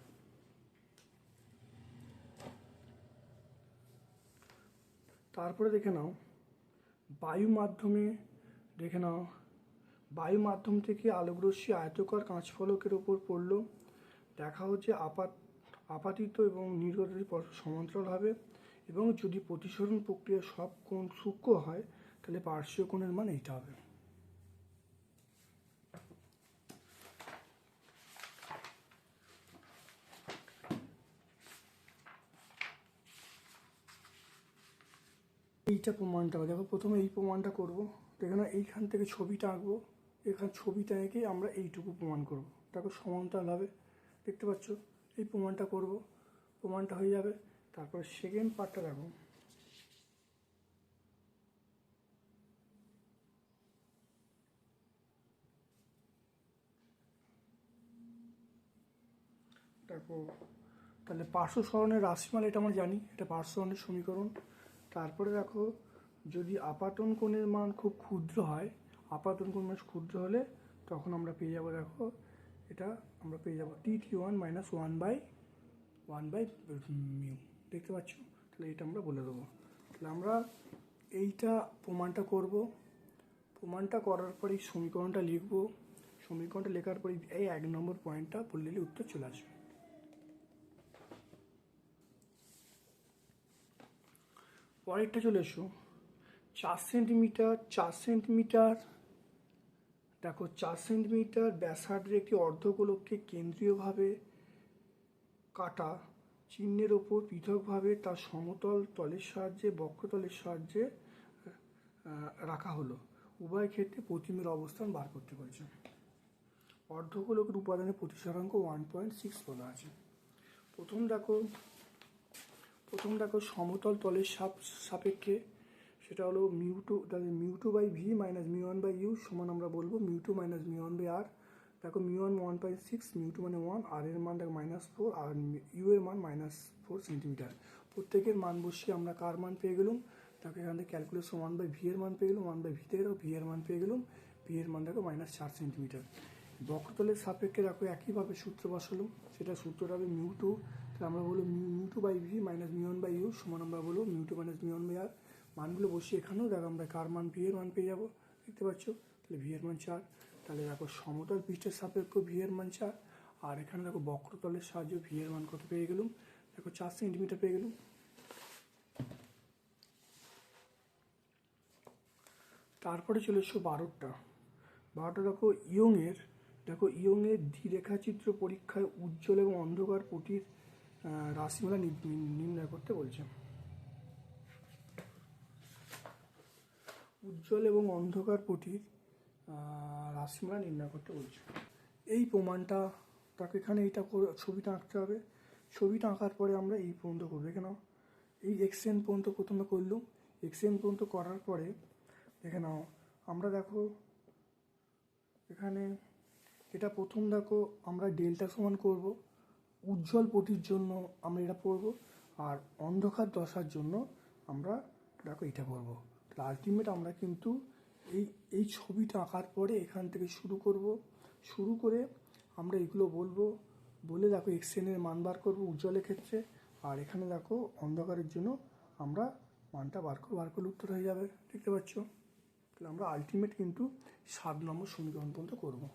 তারপরে দেখে নাও বায়ু মাধ্যম থেকে আলোকরশ্মি আয়তাকার কাঁচফলকের ওপর পড়লো। দেখা হচ্ছে আপাতিত এবং নির্গত সমান্তরাল হবে, এবং যদি প্রতিসরণ প্রক্রিয়ার সব কোণ সূক্ষ্ম হয় তাহলে পার্শ্বীয় কোণের মান এইটা হবে। এইটা প্রমাণটা দেখো, প্রথমে এই প্রমাণটা করব। দেখো না, এইখান থেকে ছবিটা আঁকবো, এখানে ছবিটা এঁকে আমরা এইটুকু প্রমাণ করব। দেখো সমান্তরাল হবে, দেখতে পাচ্ছ। এই প্রমাণটা করব, প্রমাণটা হয়ে যাবে। তারপরে সেকেন্ড পার্টটা দেখো। দেখো তাহলে পার্শ্ব সরণের রাশিমাল, এটা আমরা জানি, এটা পার্শ্ব সরণের সমীকরণ। তারপরে দেখো, যদি আপাতন কোণের মান খুব ক্ষুদ্র হয়, আপাতন কোণ মান ক্ষুদ্র হলে তখন আমরা পেয়ে যাবো, দেখো এটা আমরা পেয়ে যাবো T1 - 1/μ, দেখতে পাচ্ছ। তাহলে এটা আমরা বলে দেবো। তাহলে আমরা এইটা প্রমাণটা করব। প্রমাণটা করার পরেই সমীকরণটা লিখবো। সমীকরণটা লেখার পরেই এই 1 নম্বর পয়েন্টটা বললে উত্তর চলে আসবে। পরেরটা চলে এসো, 4 সেন্টিমিটার দেখো 4 সেন্টিমিটার ব্যাসার্ধের একটি অর্ধগোলককে কেন্দ্রীয়ভাবে কাটা চিহ্নের ওপর পৃথকভাবে তার সমতল তলের সাহায্যে বক্রতলের সাহায্যে রাখা হলো। উভয় ক্ষেত্রে প্রতিমের অবস্থান বার করতে বলেছে। অর্ধগোলকের উপাদানের প্রতিসরাঙ্ক 1.6 বলা আছে। প্রথম দেখো সমতল তলের সাপেক্ষে, সেটা হলো μ2, তাহলে μ2/v - μ1/u সমান আমরা বলবো μ2 - μ1/r। দেখো μ1 1.6, μ2 মানে 1, আর এর মান দেখো -4, আর ইউ এর মান -4 সেন্টিমিটার। প্রত্যেকের মান বসিয়ে আমরা কার মান পেয়ে গেলাম, দেখো এখান থেকে ক্যালকুলেশন 1/v এর মান পেয়ে গেলাম। 1/v থেকে দেখো v এর মান পেয়ে গেলাম, v এর মান দেখো -4 সেন্টিমিটার। বক্রতলের সাপেক্ষে দেখো একইভাবে সূত্র বসালাম, সেটা সূত্রটা হবে μ2, তাহলে আমরা বলবো μ2/v - μ1/u সমান আমরা বলবো μ2 - μ1/r। মানগুলো বসিয়ে এখানেও দেখো আমরা কার মান, ভি এর মান পেয়ে যাবো, দেখতে পাচ্ছ। তাহলে ভি এর মান 4। তাহলে দেখো সমতল পৃষ্ঠের সাপেক্ষ ভি এর মান 4, আর এখানে দেখো বক্রতলের সাহায্যে ভি এর মান কত পেয়ে গেলাম, দেখো 4 সেন্টিমিটার পেয়ে গেলাম। তারপরে চলে এসো 12টা। দেখো ইয়ংয়ের দ্বিরেখাচিত্র পরীক্ষায় উজ্জ্বল এবং অন্ধকার পটির রাশিমালা নির্ণয় করতে বলছে। উজ্জ্বল এবং অন্ধকার পটির রাশিমালা নির্ণয় করতে বলছে। এই প্রমাণটা তাকে এখানে ছবিটা আঁকতে হবে। ছবিটা আঁকার পরে আমরা এই পর্যন্ত করবো। এখানে এই এক্সএন পর্যন্ত প্রথমে করলাম। এক্সএন পর্যন্ত করার পরে দেখে নাও আমরা দেখো এখানে এটা প্রথম দেখো আমরা ডেল্টা সমান করব, উজ্জ্বল পটির জন্য আমরা এটা পড়ব, আর অন্ধকার দশার জন্য আমরা দেখো এটা পড়ব। তাহলে আলটিমেট আমরা কিন্তু এই ছবিটা আঁকার পরে এখান থেকে শুরু করে আমরা এগুলো বলবো, বলে দেখো এক্সএনের মান বার করবো উজ্জ্বলের ক্ষেত্রে, আর এখানে দেখো অন্ধকারের জন্য আমরা মানটা বার করলে উত্তর হয়ে যাবে। দেখতে পাচ্ছ? তাহলে আমরা আলটিমেট কিন্তু 7 নম্বর সমীকরণ পর্যন্ত করবো।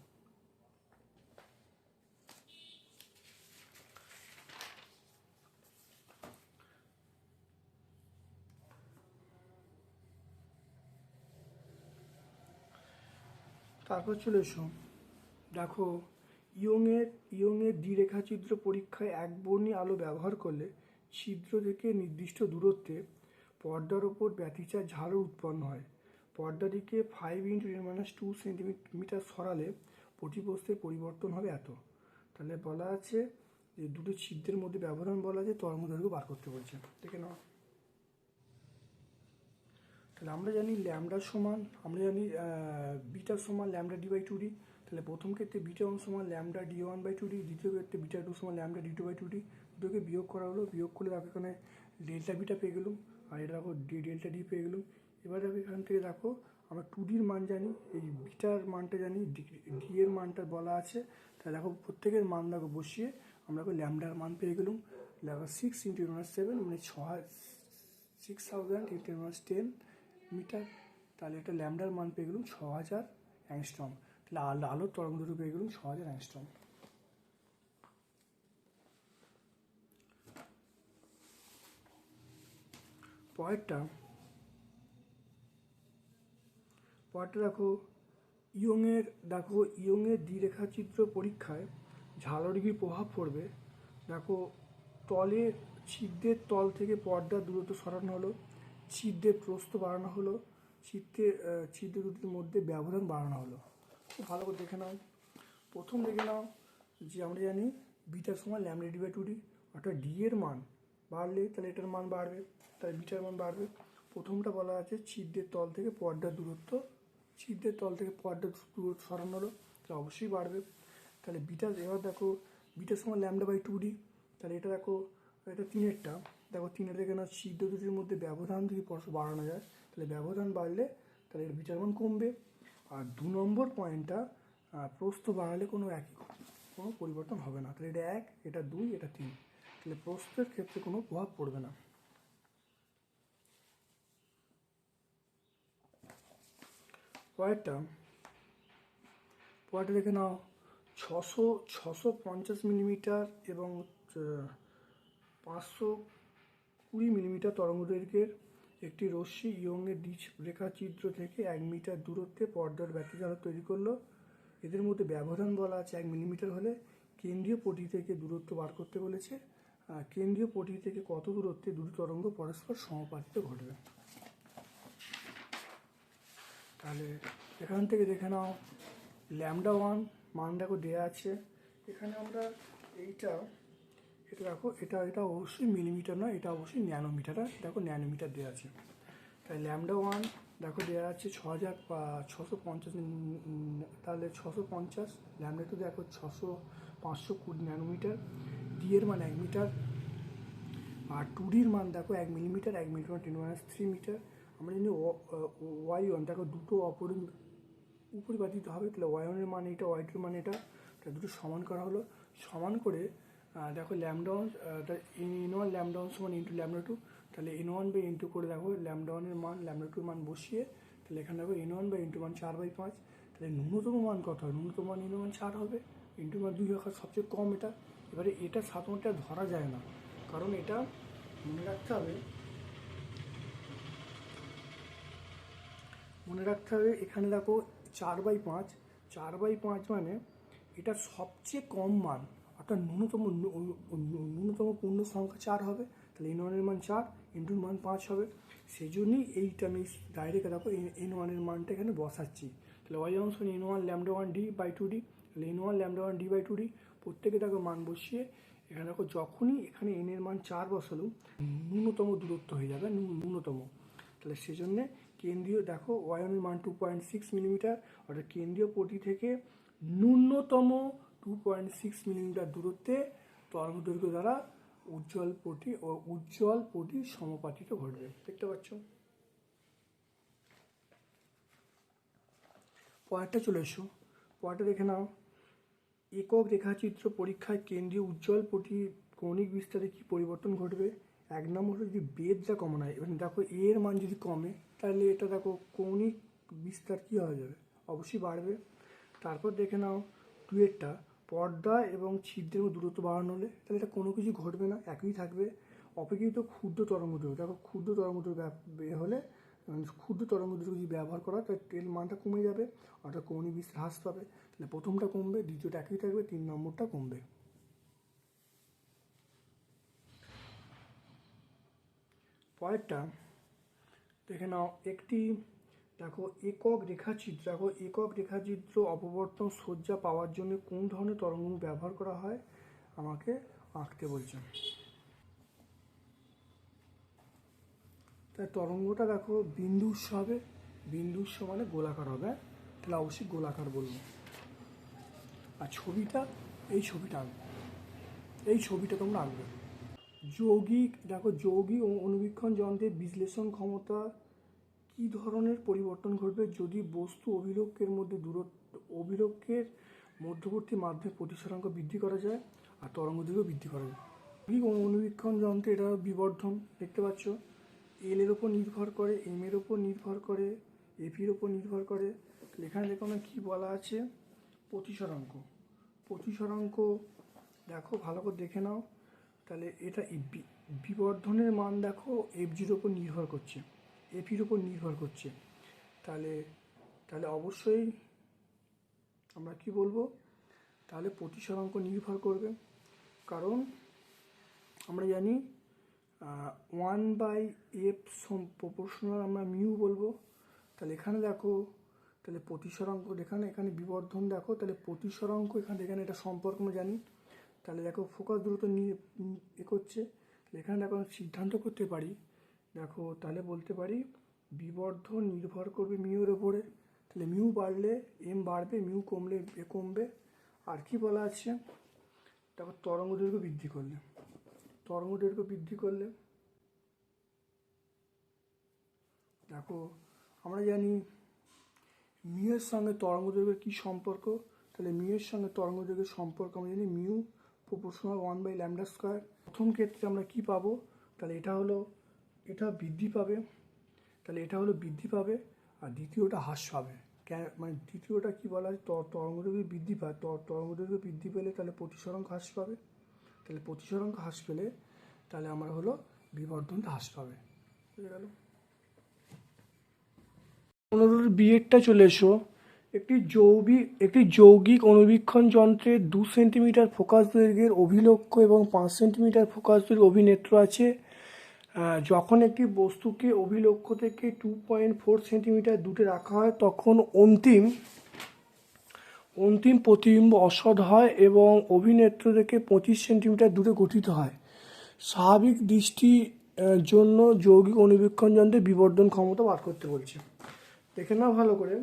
তারপর চলে এসো দেখো ইয়ংয়ের দ্বিরেখাচিত্র পরীক্ষায় একবর্ণী আলো ব্যবহার করলে ছিদ্র থেকে নির্দিষ্ট দূরত্বে পর্দার ওপর ব্যতিচার ঝাড়ু উৎপন্ন হয়। পর্দাটিকে 5 × 10⁻² সেন্টিমিটার সরালে পটিপ্রস্থের পরিবর্তন হবে এত। তাহলে বলা আছে যে দুটো ছিদ্রের মধ্যে ব্যবধান বলা আছে, তরঙ্গদৈর্ঘ্য বার করতে বলছে। দেখে নাও। তাহলে আমরা জানি বিটার সমান λd/2d। তাহলে প্রথম ক্ষেত্রে বিটা 1 সমান λd1/2d, দ্বিতীয় ক্ষেত্রে বিটা 2 সমান λd2/2d। দুটোকে বিয়োগ করা হলো, বিয়োগ করলে দেখো এখানে ডেল্টা বিটা পেয়ে গেলাম, আর এটা দেখো ডেল্টা ডি পেয়ে গেলাম। এবার দেখো এখান থেকে দেখো আমরা 2ডির মান জানি, এই বিটার মানটা জানি, ডি এর মানটা বলা আছে। তাহলে দেখো প্রত্যেকের মান দেখো বসিয়ে আমরা ল্যামডার মান পেয়ে গেলাম। দেখো 6 × 10⁻7 মানে 6000 × 10⁻10 মিটার। তাহলে এটা ল্যামডার মান পেয়ে গেলাম 6000 অ্যাংস্ট্রম। তাহলে আলোর তরঙ্গদৈর্ঘ্য পেয়ে গেলাম 6000 অ্যাংস্ট্রম। পরেরটা দেখো ইয়ংয়ের দ্বিরেখাচিত্র পরীক্ষায় ঝালরির প্রভাব পড়বে। দেখো ছিদ্রের তল থেকে পর্দার দূরত্ব সরানো হলো, ছিদ্রের প্রস্থ বাড়ানো হলো, ছিদ্র দুটির মধ্যে ব্যবধান বাড়ানো হলো। খুব ভালো করে দেখে নাও। প্রথম দেখে নাও যে আমরা জানি বিটার সমান λd/2d, অর্থাৎ ডি এর মান বাড়লে তাহলে এটার মান বাড়বে, তাহলে বিটার মান বাড়বে। প্রথমটা বলা আছে ছিদ্রের তল থেকে পর্দার দূরত্ব সরানো হলো, তাহলে অবশ্যই বাড়বে। তাহলে এবার দেখো বিটার সমান λ/2d, তাহলে এটা দেখো এটা 3-এরটা দেখো 3-এর দেখে না ছিদ্র দুটির মধ্যে ব্যবধান যদি বাড়ানো যায়, তাহলে ব্যবধান বাড়লে তাহলে এর বিটার মান কমবে। আর 2 নম্বর পয়েন্টটা প্রস্থ বাড়ালে কোনো পরিবর্তন হবে না। তাহলে এটা 1, এটা 2, এটা 3, তাহলে প্রস্থের ক্ষেত্রে কোনো প্রভাব পড়বে না। পরেরটা দেখে নাও 650 মিলিমিটার এবং 520 মিলিমিটার তরঙ্গদৈর্ঘ্যের একটি রশ্মি ইয়ংয়ের রেখাচিত্র থেকে 1 মিটার দূরত্বে পর্দার ব্যতিচালক তৈরি করলো। এদের মধ্যে ব্যবধান বলা আছে 1 মিলিমিটার হলে কেন্দ্রীয় পটি থেকে দূরত্ব বার করতে বলেছে। কেন্দ্রীয় পটি থেকে কত দূরত্বে দুটি তরঙ্গ পরস্পর সমাপতিত ঘটবে। তাহলে এখান থেকে দেখে নাও λ1 মান দেখো দেওয়া আছে। এখানে আমরা এটা দেখো এটা অবশ্যই মিলিমিটার নয়, এটা অবশ্যই ন্যানোমিটার। দেখো ন্যানোমিটার দেওয়া আছে। তাই λ1 দেখো দেওয়া আছে 650, তাহলে 650, λ2 দেখো 520 ন্যানোমিটার, ডি এর মান 1 মিটার, আর 2ডির মান দেখো 1 মিলিমিটার, 1 মিলিমিটার 10⁻³ মিটার। আমরা জানি y1 দেখো দুটো উপরিপাতিত হবে, তাহলে y1-এর মান এটা, y2-এর মান এটা, তাহলে দুটো সমান করা হলো। সমান করে দেখো λ1 n1 λ1 সমান ইন্টু λ2, তাহলে n1/n2 করে দেখো λ1-এর মান λ2-এর মান বসিয়ে, তাহলে এখানে দেখো n1/n2 মান 4/5, তাহলে ন্যূনতম মান কত হয়? ন্যূনতম মান এন মান 4 হবে, ইন্টু মান 2 হয়, সবচেয়ে কম এটা। এবারে এটা সাধারণত ধরা যায় না, কারণ এটা মনে রাখতে হবে এখানে দেখো 4/5, 4/5 মানে এটা সবচেয়ে কম মান, অর্থাৎ ন্যূনতম পূর্ণ সংখ্যা 4 হবে। তাহলে এন ওয়ানের মান 4, ইন্টুর মান 5 হবে। সেই জন্যই এইটা আমি ডাইরেক্ট দেখো এন ওয়ানের মানটা এখানে বসাচ্ছি। তাহলে ওয়াই অংশ N one lambda one D by two D, তাহলে N one lambda one D by two D প্রত্যেকে দেখো মান বসিয়ে এখানে দেখো যখনই এখানে এন এর মান 4 বসালো ন্যূনতম দূরত্ব হয়ে যাবে, ন্যূনতম। তাহলে সেজন্যে কেন্দ্রীয় দেখো ওয়াইনের মান 2.6 মিলিমিটার, অর্থাৎ কেন্দ্রীয় পটি থেকে ন্যূনতম 2.6 মিলিমিটার দূরত্বে তরঙ্গ দৈর্ঘ্য দ্বারা উজ্জ্বল পটির সমাপাতিত ঘটবে। দেখতে পাচ্ছ? পরেরটা চলে এসো, পরেরটা দেখে নাও। একক রেখাচিত্র পরীক্ষায় কেন্দ্রীয় উজ্জ্বল পটির কৌণিক বিস্তারে কি পরিবর্তন ঘটবে? 1 নম্বর হলো যদি বেধটা কমানো হয়, এবার দেখো এর মান যদি কমে তাহলে এটা দেখো কৌণিক বিস্তার কী হয়ে যাবে? অবশ্যই বাড়বে। তারপর দেখে নাও 2-এরটা, পর্দা এবং ছিদ্রের দূরত্ব বাড়ানো হলে তাহলে এটা কোনো কিছু ঘটবে না, একই থাকবে। অপেক্ষিত ক্ষুদ্র তরঙ্গ দৈর্ঘ্য, দেখো ক্ষুদ্র তরঙ্গ দৈর্ঘ্য হলে ক্ষুদ্র তরঙ্গ দৈর্ঘ্য যদি ব্যবহার করা তাহলে এর মানটা কমে যাবে, অর্থাৎ কৌণিক বিস্তার হ্রাস পাবে। তাহলে প্রথমটা কমবে, দ্বিতীয়টা একই থাকবে, 3 নম্বরটা কমবে। পরেরটা দেখে নাও, দেখো একক রেখাচিত্র অপবর্তন সজ্জা পাওয়ার জন্য কোন ধরনের তরঙ্গ ব্যবহার করা হয় আমাকে আঁকতে বলছে। তাই তরঙ্গটা দেখো বিন্দু উৎস হবে, বিন্দু উৎস মানে গোলাকার হবে, তাহলে অবশ্যই গোলাকার বলবো। আর ছবিটা এই ছবিটা তোমরা আঁকবে। যৌগিক ও অনুবীক্ষণ যন্ত্রের বিশ্লেষণ ক্ষমতা কি ধরনের পরিবর্তন ঘটবে যদি বস্তু অভিলক্ষের মধ্যবর্তী মাধ্যমে প্রতিসরাঙ্ক বৃদ্ধি করা যায় আর তরঙ্গ দৈর্ঘ্য বৃদ্ধি করা যায়? যৌগিক ও অনুবীক্ষণ যন্ত্রে এটা বিবর্ধন, দেখতে পাচ্ছ, এল এর ওপর নির্ভর করে, এম এর ওপর নির্ভর করে, এফির ওপর নির্ভর করে। এখানে দেখো না কি বলা আছে? প্রতিসরাঙ্ক দেখো ভালো করে দেখে নাও। তাহলে এটা বিবর্ধনের মান দেখো এফ0 ওপর নির্ভর করছে, এফির ওপর নির্ভর করছে। তাহলে অবশ্যই আমরা কি বলবো? তাহলে প্রতিসরাঙ্ক নির্ভর করবে, কারণ আমরা জানি 1/f প্রপোর্শনাল আমরা মিউ বলবো। তাহলে এখানে দেখো, তাহলে প্রতিসরাঙ্ক এখানে বিবর্ধন দেখো, তাহলে প্রতিসরাঙ্ক এখানে এটা সম্পর্ক আমরা জানি। তাহলে দেখো ফোকাস দূরত্ব নিয়ে করছে, এখানে দেখো সিদ্ধান্ত করতে পারি, দেখো তাহলে বলতে পারি বিবর্ধন নির্ভর করবে মিউর ওপরে। তাহলে মিউ বাড়লে এম বাড়বে, মিউ কমলে এ কমবে। আর কি বলা আছে? দেখো তরঙ্গ দৈর্ঘ্য বৃদ্ধি করলে দেখো আমরা জানি মিউয়ের সঙ্গে তরঙ্গ দৈর্ঘ্যের কী সম্পর্ক? তাহলে মিউয়ের সঙ্গে তরঙ্গ দৈর্ঘ্যের সম্পর্ক আমরা জানি মিউ প্রপোর্শনাল 1/λ²। প্রথম ক্ষেত্রে আমরা কি পাবো? তাহলে এটা বৃদ্ধি পাবে, আর দ্বিতীয়টা হ্রাস পাবে। মানে দ্বিতীয়টা কি বলা হয়? তরঙ্গ দৈর্ঘ্য বৃদ্ধি পায়, তরঙ্গ দৈর্ঘ্য বৃদ্ধি পেলে তাহলে প্রতিসরাঙ্ক হ্রাস পাবে, তাহলে প্রতিসরাঙ্ক হ্রাস পেলে তাহলে আমার হলো বিবর্ধনটা হ্রাস পাবে। বুঝে গেল? 15 বিয়েরটা চলে এসো। একটি যৌগিক অনুবীক্ষণ যন্ত্রে 2 সেন্টিমিটার ফোকাস দৈর্ঘ্যের অভিলক্ষ্য এবং 5 সেন্টিমিটার ফোকাস দৈর্ঘ্যের অভিনেত্র আছে। যখন একটি বস্তুকে অভিলক্ষ্য থেকে 2.4 সেন্টিমিটার দূরে রাখা হয় তখন অন্তিম প্রতিবিম্ব অসৎ হয় এবং অভিনেত্র থেকে 25 সেন্টিমিটার দূরে গঠিত হয়। স্বাভাবিক দৃষ্টির জন্য যৌগিক অনুবীক্ষণ যন্ত্রের বিবর্ধন ক্ষমতা বার করতে বলছে। দেখে নাও ভালো করে।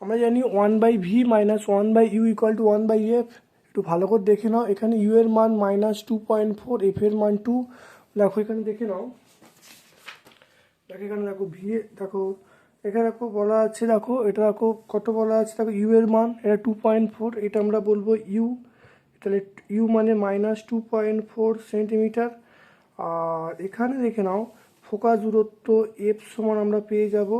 আমরা জানি 1/v minus 1/u equal to 1/f। একটু ভালো করে দেখে নাও, এখানে ইউ এর মান -2.4, এফ এর মান 2। দেখো এখানে দেখে নাও, এখানে দেখো ভি দেখো, এখানে দেখো বলা আছে, দেখো এটা দেখো কত বলা আছে, দেখো ইউ এর মান এটা 2.4, এটা আমরা বলবো ইউ। তাহলে ইউ মানে -2.4 সেন্টিমিটার। আর এখানে দেখে নাও ফোকাস দূরত্ব এফ সমান আমরা পেয়ে যাব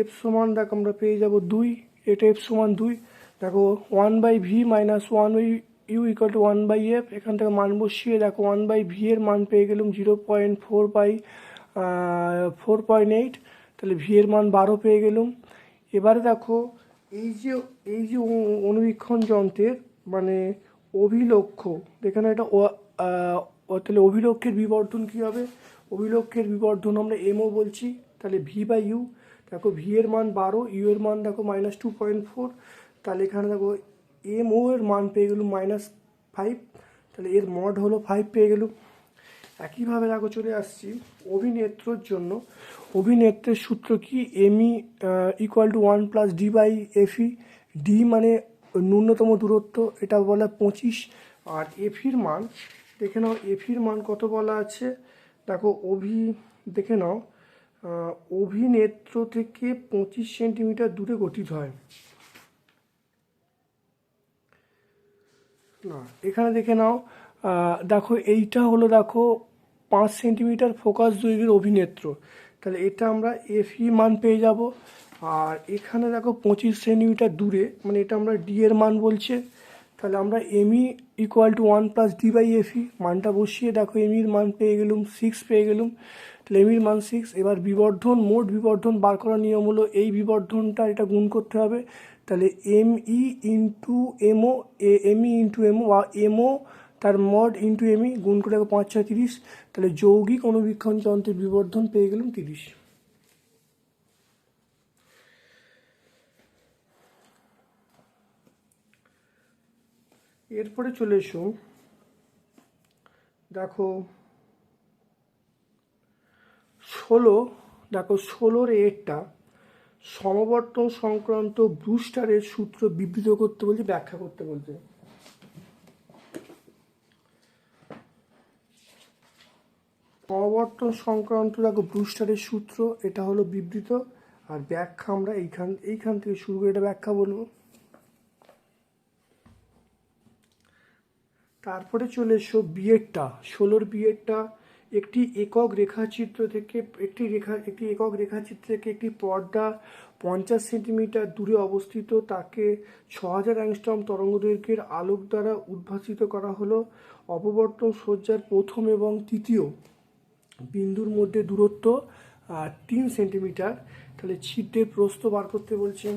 এফ সমান দেখো আমরা পেয়ে যাব 2, এটা এফ সমান 2। দেখো 1/v minus 1/u equal to 1/f, এখান থেকে মান বসিয়ে দেখো 1/v এর মান পেয়ে গেলাম 0.4/4.8, তাহলে ভি এর মান 12 পেয়ে গেলাম। এবারে দেখো এই যে অণুবীক্ষণ যন্ত্রের মানে অভিলক্ষ্য, এখানে এটা তাহলে অভিলক্ষের বিবর্ধন কী হবে? অভিলক্ষের বিবর্ধন আমরা এমও বলছি, তাহলে v/u। দেখো ভি এর মান 12, ইউ এর মান দেখো -2.4, তাহলে এখানে দেখো এমও এর মান পেয়ে গেলাম -5, তাহলে এর মড হলো 5 পেয়ে গেলাম। একইভাবে দেখো চলে আসছি অভিনেত্রর জন্য। অভিনেত্রের সূত্র কি? ME equal to 1+d/fe। D মানে ন্যূনতম দূরত্ব, এটা বলা 25। আর এফির মান দেখে নাও, এফির মান কত বলা আছে দেখো, দেখে নাও অভিনেত্র থেকে 25 সেন্টিমিটার দূরে গঠিত হয় না। এখানে দেখে নাও, দেখো এইটা হলো দেখো 5 সেন্টিমিটার ফোকাস দৈর্ঘ্যের অভিনেত্র, তাহলে এটা আমরা এফই মান পেয়ে যাব। আর এখানে দেখো 25 সেন্টিমিটার দূরে, মানে এটা আমরা ডি এর মান বলছে, তাহলে আমরা এমই ইকুয়াল টু 1+d/fe মানটা বসিয়ে দেখো এমির মান পেয়ে গেলুম 6 পেয়ে গেলুম, তাহলে এমির মান 6। এবার বিবর্ধন, মোট বিবর্ধন বার করার নিয়ম হলো এই বিবর্ধনটা এটা গুণ করতে হবে, তাহলে এমই ইন্টু এমও, এমই ইন্টু এমও বা এমও তার মড ইন্টু এমই গুণ করে 5×6 30, তাহলে যৌগিক অণুবীক্ষণ যন্ত্রের বিবর্ধন পেয়ে গেলাম 30। এরপরে চলে এসো দেখো 16, দেখো 16-র এরটা সমবর্তন সংক্রান্ত ব্রুস্টারের সূত্র বিবৃত করতে বলছে, ব্যাখ্যা করতে বলছে। সমবর্তন সংক্রান্ত দেখো ব্রুস্টারের সূত্র, এটা হলো বিবৃত, আর ব্যাখ্যা আমরা এইখান থেকে শুরু করে এটা ব্যাখ্যা বলবো। তারপরে চলে এসো বিয়েরটা, 16-র বিয়েরটা একটি একক রেখাচিত্র থেকে একটি পর্দা 50 সেন্টিমিটার দূরে অবস্থিত, তাকে 6000 অ্যাংস্ট্রম তরঙ্গদৈর্ঘ্যের আলোক দ্বারা উদ্ভাসিত করা হলো। অপবর্তন সজ্জার প্রথম এবং তৃতীয় বিন্দুর মধ্যে দূরত্ব 3 সেন্টিমিটার, তাহলে ছিদ্রের প্রস্থ বার করতে বলছেন।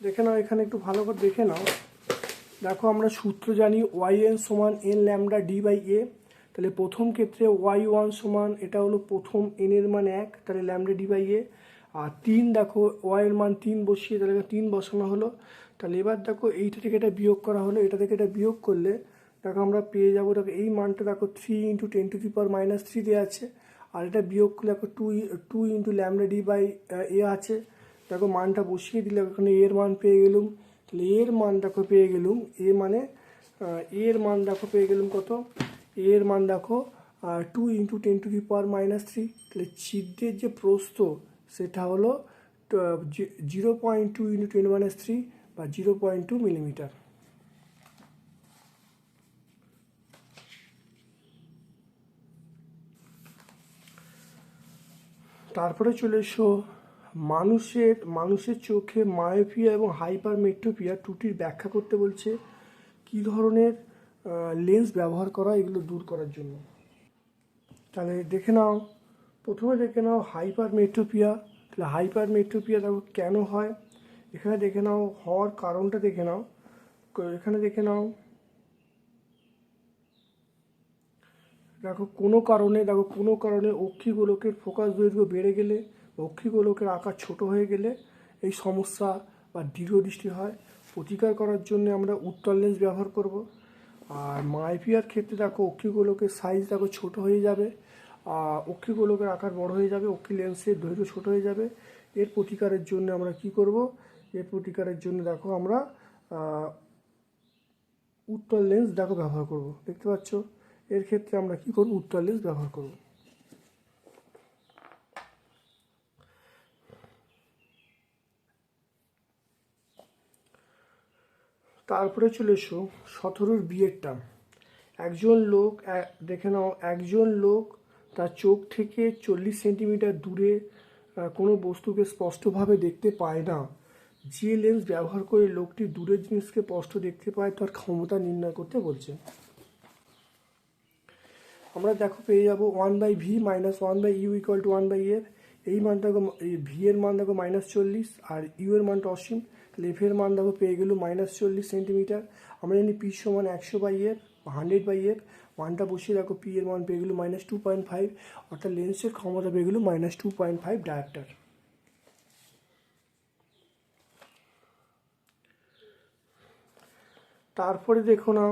দেখে নাও, এখানে একটু ভালো করে দেখে নাও। দেখো আমরা সূত্র জানি yn সমান n ল্যামডা d/a, তাহলে প্রথম ক্ষেত্রে y1 সমান, এটা হলো প্রথম n এর মান 1, তাহলে ল্যামডা d/a। আর 3 দেখো y এর মান 3 বসিয়ে, তাহলে 3 বসানো হলো। তাহলে এবার দেখো এইটা থেকে এটা বিয়োগ করা হলো, এটা থেকে এটা বিয়োগ করলে দেখো আমরা পেয়ে যাবো, দেখো এই মানটা দেখো 3 × 10⁻³ দেওয়া আছে, আর এটা বিয়োগ করলে দেখো 2 × ল্যামডা d/a আছে। দেখো মানটা বসিয়ে দিলে ওখানে এর মান পেয়ে গেলুম, তাহলে এর মান দেখো পেয়ে গেলুম এর মান দেখো পেয়ে গেলুম কত, এর মান দেখো 2 × 10⁻³ তাহলে ছিদ্রের যে প্রস্থ সেটা হলো 0.2 × 10⁻³ বা 0.2 মিলিমিটার। তারপরে চলে এসো মানুষের চোখে মায়োপিয়া এবং হাইপারমেট্রোপিয়া ত্রুটির ব্যাখ্যা করতে বলছে, কি ধরনের লেন্স ব্যবহার করা এগুলো দূর করার জন্য। তাহলে দেখে নাও, প্রথমে দেখে নাও হাইপারমেট্রোপিয়া, তাহলে হাইপারমেট্রোপিয়া দেখো কেন হয়, এখানে দেখে নাও হওয়ার কারণটা দেখে নাও। এখানে দেখে নাও দেখো কোনো কারণে অক্ষিগোলকের ফোকাস দৈর্ঘ্য বেড়ে গেলে, অক্ষিগোলকের আকার ছোট হয়ে গেলে এই সমস্যা বা দৃঢ়দৃষ্টি হয়। প্রতিকার করার জন্য আমরা উত্তল লেন্স ব্যবহার করব। আর মায়োপিয়ার ক্ষেত্রে দেখো অক্ষিগোলকের সাইজ দেখো ছোট হয়ে যাবে, অক্ষিগোলকের আকার বড় হয়ে যাবে, অক্ষি লেন্সের দৈর্ঘ্য ছোট হয়ে যাবে। এর প্রতিকারের জন্য আমরা কি করব? এর প্রতিকারের জন্য দেখো আমরা উত্তল লেন্স দেখো ব্যবহার করব, দেখতে পাচ্ছ। এর ক্ষেত্রে আমরা কি করব? উত্তল লেন্স ব্যবহার করব। তারপরে চলে এসো 17-র বিয়েরটা। একজন লোক দেখে নাও, একজন লোক তার চোখ থেকে 40 সেন্টিমিটার দূরে কোনো বস্তুকে স্পষ্টভাবে দেখতে পায় না। যে লেন্স ব্যবহার করে লোকটি দূরের জিনিসকে স্পষ্ট দেখতে পায় তার ক্ষমতা নির্ণয় করতে বলছে। আমরা দেখো পেয়ে যাবো 1/v minus 1/u equal to 1/f। এই মানটা ভি এর মান দেখো -40 আর ইউ এর মানটা অসীম, তাহলে এফ এর মান দেখো পেয়ে গেল -40 সেন্টিমিটার। আমরা জানি পি সমান 100/f 100/f, মানটা বসিয়ে দেখো পি এর মান পেয়ে গেল -2.5, অর্থাৎ লেন্সের ক্ষমতা পেয়ে গেল -2.5 ডায়াপ্টার। তারপরে দেখো না,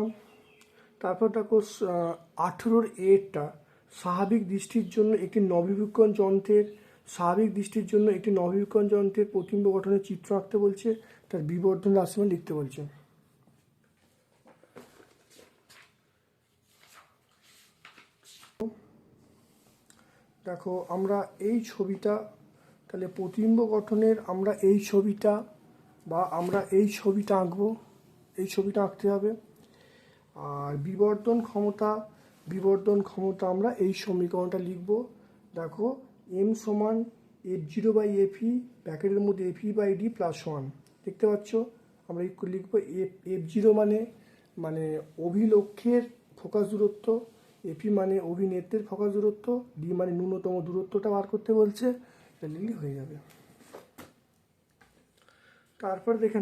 তারপর দেখো 18-র এরটা স্বাভাবিক দৃষ্টির জন্য একটি নবীক্ষণ যন্ত্রের প্রতিবিম্ব গঠনের চিত্র আঁকতে বলছে, তার বিবর্ধন রাশিমান লিখতে বলছে। দেখো আমরা এই ছবিটা, তাহলে প্রতিবিম্ব গঠনের আমরা এই ছবিটা আঁকবো, এই ছবিটা আঁকতে হবে। আর বিবর্ধন ক্ষমতা আমরা এই সমীকরণটা লিখব। দেখো এম সমান f0/fe ব্র্যাকেটের মধ্যে fe/d +1, দেখতে পাচ্ছ। আমরা লিখব f0 মানে অভিলক্ষের ফোকাস দূরত্ব, এফি মানে অভিনেত্রের ফোকাস দূরত্ব, ডি মানে ন্যূনতম দূরত্বটা বার করতে বলছে, এটা লিখলে হয়ে যাবে। তারপর দেখে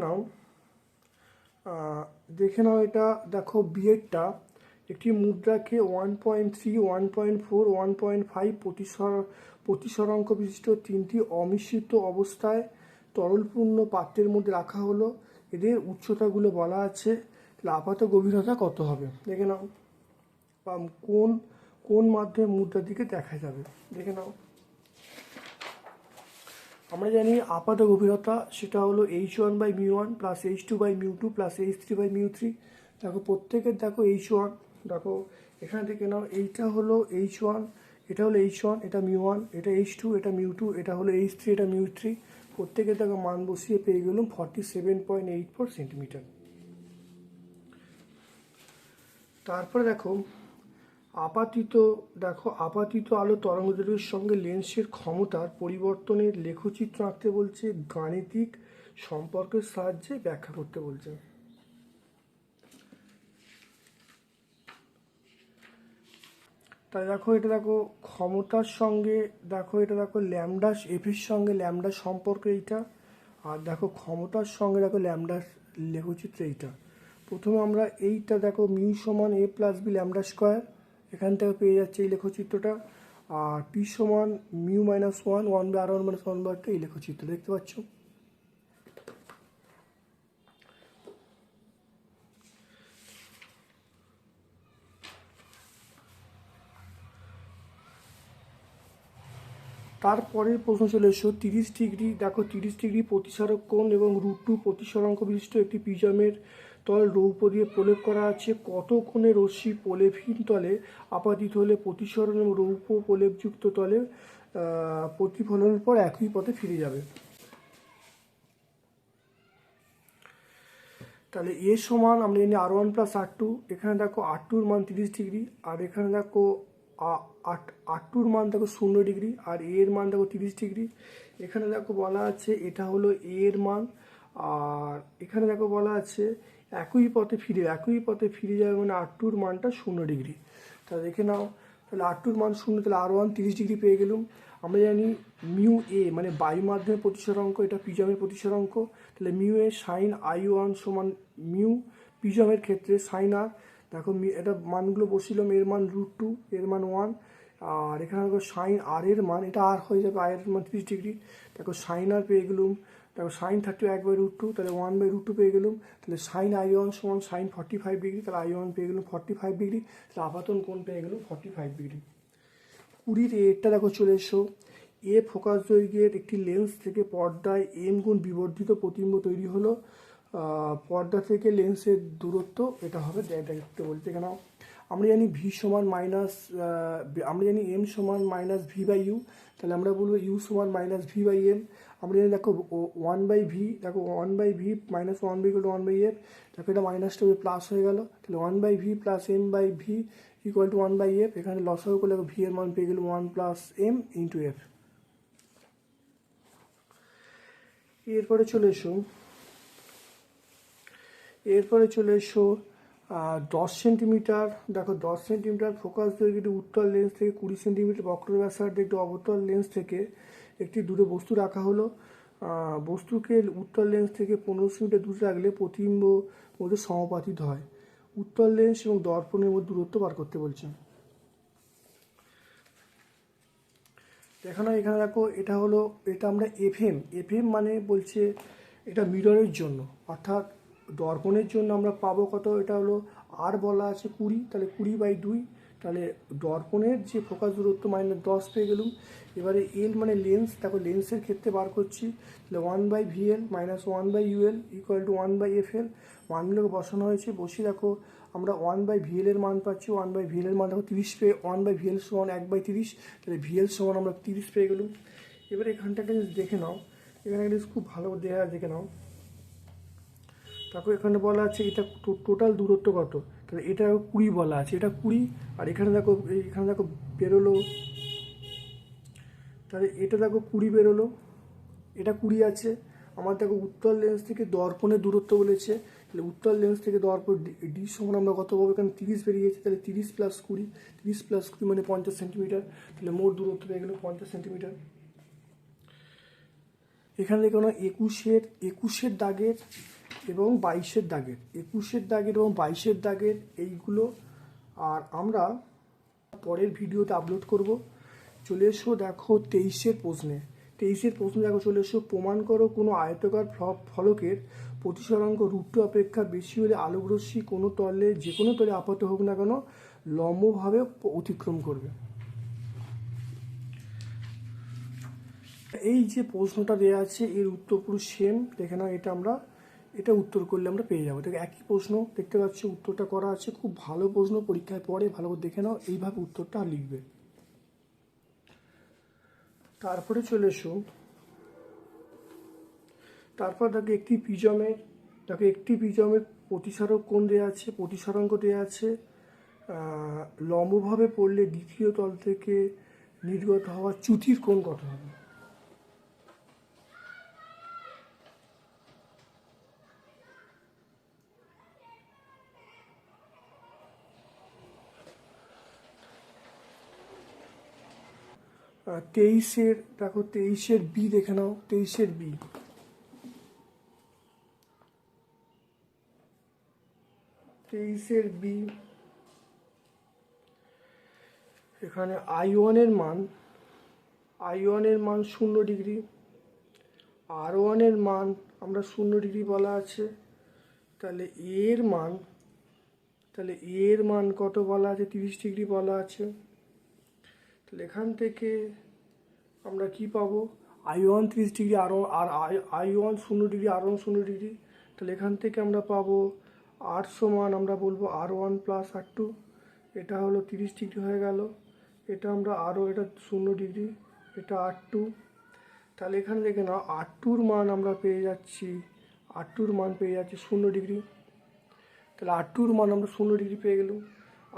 নাও এটা দেখো বিয়েরটা একটি মুদ্রাকে 1.3, 1.4, 1.5 প্রতিসরাঙ্ক বিশিষ্ট 3টি অমিশ্রিত অবস্থায় তরলপূর্ণ পাত্রের মধ্যে রাখা হলো। এদের উচ্চতাগুলো বলা আছে, আপাত গভীরতা কত হবে দেখে নাও, বা কোন মাধ্যমে মুদ্রার দিকে দেখা যাবে দেখে নাও। আমরা জানি আপাত গভীরতা সেটা হলো h1/μ1 plus h2/μ2 plus h3/μ3। দেখো প্রত্যেকের দেখো h1, দেখো এখানে থেকে নাও, এইটা হলো h1, এটা হলো h1, এটা μ1, এটা h2, এটা μ2, এটা হলো h3, এটা μ3। প্রত্যেকের দেখো মান বসিয়ে পেয়ে গেলাম 47.84 সেন্টিমিটার। তারপরে দেখো আপাতিত আলো তরঙ্গদৈর্ঘ্যের সঙ্গে লেন্সের ক্ষমতার পরিবর্তনের লেখচিত্র আঁকতে বলছে, গাণিতিক সম্পর্কের সাহায্যে ব্যাখ্যা করতে বলছে। তাই দেখো এটা দেখো ক্ষমতার সঙ্গে এটা দেখো ল্যামডা এফের সঙ্গে ল্যামডা সম্পর্ক এইটা, আর দেখো ক্ষমতার সঙ্গে দেখো ল্যামডা লেখচিত্র এইটা। প্রথমে আমরা এইটা দেখো মিউ সমান a+b ল্যামডা স্কোয়ার, এখান থেকে পেয়ে যাচ্ছে এই লেখচিত্রটা। আর পি সমান μ-1 1/r1 - 1/2 এই লেখচিত্র দেখতে পাচ্ছ। তারপরের প্রশ্ন চলে এসো 30 ডিগ্রি। দেখো 30 ডিগ্রি প্রতিসারক কোণ এবং √2 প্রতিসরাঙ্ক বিশিষ্ট একটি প্রিজমের তল রৌপ্য দিয়ে প্রলেপ করা আছে। কত কোণে রশ্মি প্রলেপহীন তলে আপাতিত হলে প্রতিসরণ এবং রৌপ্য প্রলেপযুক্ত তলে প্রতিফলনের পর একই পথে ফিরে যাবে। তাহলে এ সমান আমরা জানি r1 + r2, এখানে দেখো r2-র মান 30 ডিগ্রি, আর এখানে দেখো r2-র মান দেখো 0 ডিগ্রি, আর এ এর মান দেখো 30 ডিগ্রি। এখানে দেখো বলা আছে এটা হলো এ এর মান, আর এখানে দেখো বলা আছে একই পথে ফিরে যাবে মানে r2-র মানটা 0 ডিগ্রি। তাহলে দেখে নাও, তাহলে r2-র মান 0, তাহলে r1 30 ডিগ্রি পেয়ে গেলাম। আমরা জানি μ_a মানে বায়ু মাধ্যমের প্রতিসরাঙ্ক, এটা প্রিজমের প্রতিসরাঙ্ক, তাহলে μ_a sin i1 সমান মিউ প্রিজমের ক্ষেত্রে sin r। দেখো এটা মানগুলো বসিলাম, এর মান √2, এর মান 1, আর এখানে দেখো sin r এর মান, এটা r হয়ে যাবে, r এর মান 30 ডিগ্রি। দেখো sin r পেয়ে গেলাম, দেখো sin 1/√2, তাহলে 1/√2 পেয়ে গেলাম। তাহলে sin i1 সমান sin 45 ডিগ্রি, তাহলে i1 পেয়ে গেলাম 45 ডিগ্রি, তাহলে আপাতন কোণ পেয়ে গেলাম 45 ডিগ্রি। 20-র এটা দেখো চলে এসো, এ ফোকাস দৈর্ঘ্যের একটি লেন্স থেকে পর্দায় m গুণ বিবর্ধিত প্রতিবিম্ব তৈরি হলো। পর্দা থেকে লেন্সের দূরত্ব এটা হবে দেখতে বলতে, কেন আমরা জানি ভি সমান মাইনাস, আমরা জানি এম সমান মাইনাস ভি বাই ইউ, তাহলে আমরা বলবো ইউ সমান মাইনাস ভি বাই এম। আমরা জানি দেখো ওয়ান বাই ভি, দেখো one by V minus one by equal to one by F, দেখো এটা মাইনাসটা প্লাস হয়ে গেল, তাহলে one by V plus M by V equal to one by F. এখানে লসাগু করলে ভি এর মান পেয়ে গেল one plus M into F. এরপরে চলে এসো 10 সেন্টিমিটার, দেখো 10 সেন্টিমিটার ফোকাস দৈর্ঘ্য উত্তর লেন্স থেকে 20 সেন্টিমিটার বক্র ব্যাসার্ধে একটি অবতল লেন্স থেকে একটি দূরে বস্তু রাখা হলো। বস্তুকে উত্তর লেন্স থেকে 15 সেন্টিমিটার দূরে রাখলে প্রতিবিম্ব মধ্যে সমাপাতিত হয়। উত্তর লেন্স এবং দর্পণের মধ্যে দূরত্ব বার করতে বলছে। এখানে দেখো এটা আমরা এফএম মানে বলছে এটা মিররের জন্য, অর্থাৎ দর্পণের জন্য আমরা পাবো কত, এটা হলো আর বলা আছে 20, তাহলে 20/2, তাহলে দর্পণের যে ফোকাস দূরত্ব -10 পেয়ে গেলুম। এবারে এল মানে লেন্স, দেখো লেন্সের ক্ষেত্রে বার করছি, তাহলে 1/VL minus 1/UL equal to 1/FL। মানগুলোকে বসানো হয়েছে, বসিয়ে দেখো আমরা 1/VL এর মান পাচ্ছি, 1/VL এর মান দেখো 30 পেয়ে, 1/VL সমান 1/30, তাহলে VL সমান আমরা 30 পেয়ে গেলুম। এবারে এখানটা একটা জিনিস দেখে নাও, এখানে একটা খুব ভালো দেখে নাও, তারপর এখানে বলা আছে এটা টোটাল দূরত্ব কত, তাহলে এটা 20 বলা আছে, এটা 20, আর এখানে দেখো বেরোলো, তাহলে এটা দেখো 20 বেরোলো, এটা 20 আছে। আমার দেখো উত্তর লেন্স থেকে দর্পণের দূরত্ব বলেছে, তাহলে উত্তর লেন্স থেকে দর্পণ ডি সমান আমরা কত পাবো, এখানে 30 বেরিয়েছে, তাহলে 30 + 20, 30 + 20 মানে 50 সেন্টিমিটার, তাহলে মোট দূরত্ব পেয়ে গেল 50 সেন্টিমিটার। এখানে দেখো না 21-এর দাগের এবং 22-এর দাগের, 21-এর দাগের এবং 22-এর দাগের এইগুলো আর আমরা পরের ভিডিওতে আপলোড করব। চলে এসো দেখো 23-এর প্রশ্নে দেখো চলে এসো, প্রমাণ করো কোনো আয়তাকার ফলকের প্রতিসরাঙ্ক √2 অপেক্ষা বেশি হলে আলোকরশ্মি কোনো তলে যে কোনো তলে আপাত হোক না কেন লম্বভাবে অতিক্রম করবে। এই যে প্রশ্নটা দেওয়া আছে এর উত্তর পুরো সেম, দেখে নাও, এটা উত্তর করলে আমরা পেয়ে যাবো। দেখো একই প্রশ্ন দেখতে পাচ্ছি, উত্তরটা করা আছে, খুব ভালো প্রশ্ন, পরীক্ষায় পড়ে ভালো করে দেখে নাও, এইভাবে উত্তরটা লিখবে। তারপরে চলে এসো, তারপর দেখো একটি প্রিজমের প্রতিসারক কোণ দেওয়া আছে, প্রতিসরাঙ্ক দেওয়া আছে, লম্বভাবে পড়লে দ্বিতীয় তল থেকে নির্গত হওয়া চ্যুতির কোণ কত হবে। 23-এর দেখো 23-এর বি দেখে নাও, 23-এর বি, এখানে I1 এর মান 0 ডিগ্রি, R1 এর মান আমরা 0 ডিগ্রি বলা আছে, তাহলে এর মান কত বলা আছে, 30 ডিগ্রি বলা আছে। তাহলে এখান থেকে আমরা কি পাবো, I1 30 ডিগ্রি, আর I1 0 ডিগ্রি, R1 0 ডিগ্রি, তাহলে এখান থেকে আমরা পাবো R সমান আমরা বলবো R1 + R2, এটা হলো 30 ডিগ্রি হয়ে গেল, এটা আমরা এটা 0 ডিগ্রি, এটা R2, তাহলে এখানে দেখে নাও R2-র মান আমরা পেয়ে যাচ্ছি 0 ডিগ্রি, তাহলে R2-র মান আমরা 0 ডিগ্রি পেয়ে গেলাম।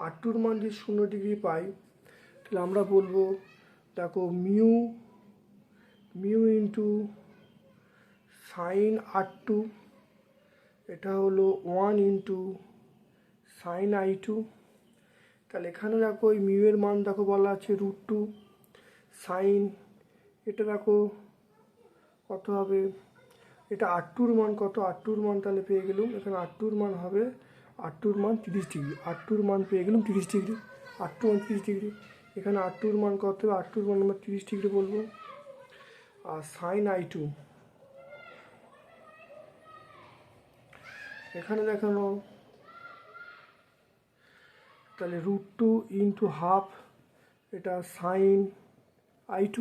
R2-র মান যদি 0 ডিগ্রি পাই, তাহলে আমরা বলবো দেখো মিউ ইন্টু সাইন R2, এটা হলো 1 ইন্টু সাইন I2, তাহলে এখানে দেখো ওই মিউ এর মান দেখো বলা আছে √2 সাইন, এটা দেখো কত হবে, এটা R2-র মান কত, R2-র মান তাহলে পেয়ে গেলাম, এখানে R2-র মান হবে 30 ডিগ্রি, R2-র মান পেয়ে গেলাম 30 ডিগ্রি, R2 মান 30 ডিগ্রি, এখানে R2-র মান কত হবে, R2-র মান আমরা 30 ডিগ্রি বলবো। আর সাইন I2 এখানে দেখানো, তাহলে √2 ইন্টু হাফ, এটা সাইন I2,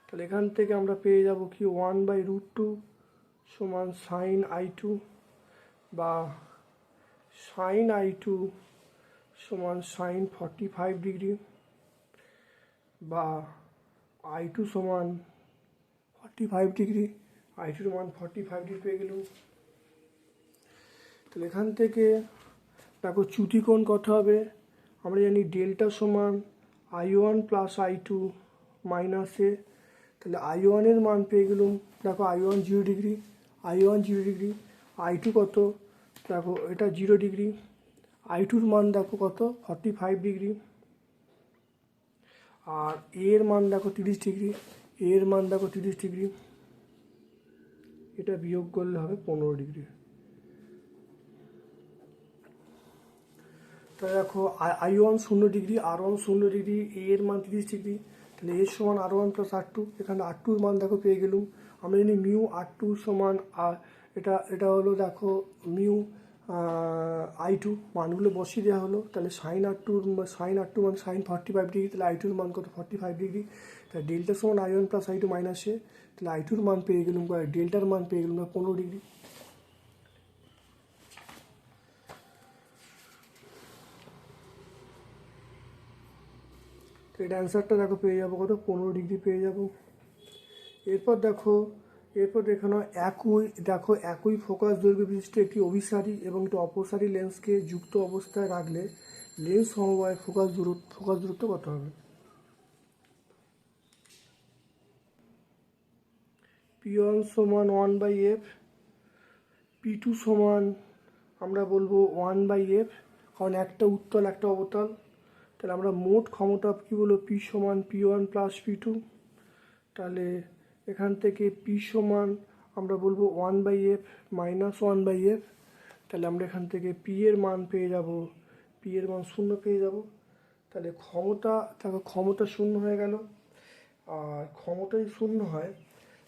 তাহলে এখান থেকে আমরা পেয়ে যাব কি 1/√2 সমান সাইন I2, বা সাইন I2 সমান সাইন 45 ডিগ্রি বা I2 সমান 45 ডিগ্রি, I2 মান 45 ডিগ্রি পেয়ে গেলাম। তাহলে এখান থেকে দেখো চ্যুতিকোণ কত হবে, আমরা জানি ডেল্টা সমান I1 প্লাস I2 মাইনাস এ। তাহলে I1 এর মান পেয়ে গেলাম, দেখো I1 0 degree, I1 0 degree, I2 কত, দেখো এটা 0 ডিগ্রি, I2 মান দেখো কত 45 ডিগ্রি, আর এর মান দেখো 30 ডিগ্রি, এর মান দেখো 30 ডিগ্রি, এটা বিয়োগ করলে হবে 15 ডিগ্রি। তাহলে দেখো I1 0 ডিগ্রি, R1 0 ডিগ্রি, এর মান 30 ডিগ্রি, তাহলে এর সমান R1 প্লাস R2, এখানে R2 এর মান দেখো পেয়ে গেলুম। আমরা জানি মিউ R2 সমান এটা এটা হলো দেখো মিউ I2, মানগুলো বসিয়ে দেওয়া হলো। তাহলে সাইন R2 মান সাইন 45 ডিগ্রি, তাহলে I2 এর মান কত 45 ডিগ্রি, তাহলে ডেল্টা সমান I1 প্লাস I2 মাইনাস এ, তাহলে I2 এর মান পেয়ে গেলুম, ডেল্টার মান পেয়ে গেলুম 15 ডিগ্রি। এটা অ্যান্সারটা দেখো পেয়ে যাবো কত 15 ডিগ্রি পেয়ে যাবো। এরপর দেখো একই ফোকাস দৈর্ঘ্য বিশিষ্ট একটি অভিসারী এবং একটি অপসারী লেন্সকে যুক্ত অবস্থায় রাখলে লেন্স সমবায় ফোকাস দূরত্ব কত হবে। P1 সমান 1/f, P2 সমান আমরা বলবো 1/f, কারণ একটা উত্তল একটা অবতল। তাহলে আমরা মোট ক্ষমতা কি বলবো, P সমান P1 প্লাস P2। তাহলে এখান থেকে P সমান আমরা বলবো 1/f মাইনাস 1/f, তাহলে আমরা এখান থেকে P এর মান পেয়ে যাব, P এর মান 0 পেয়ে যাব। তাহলে ক্ষমতা 0 হয়ে গেল, আর ক্ষমতাই 0 হয়,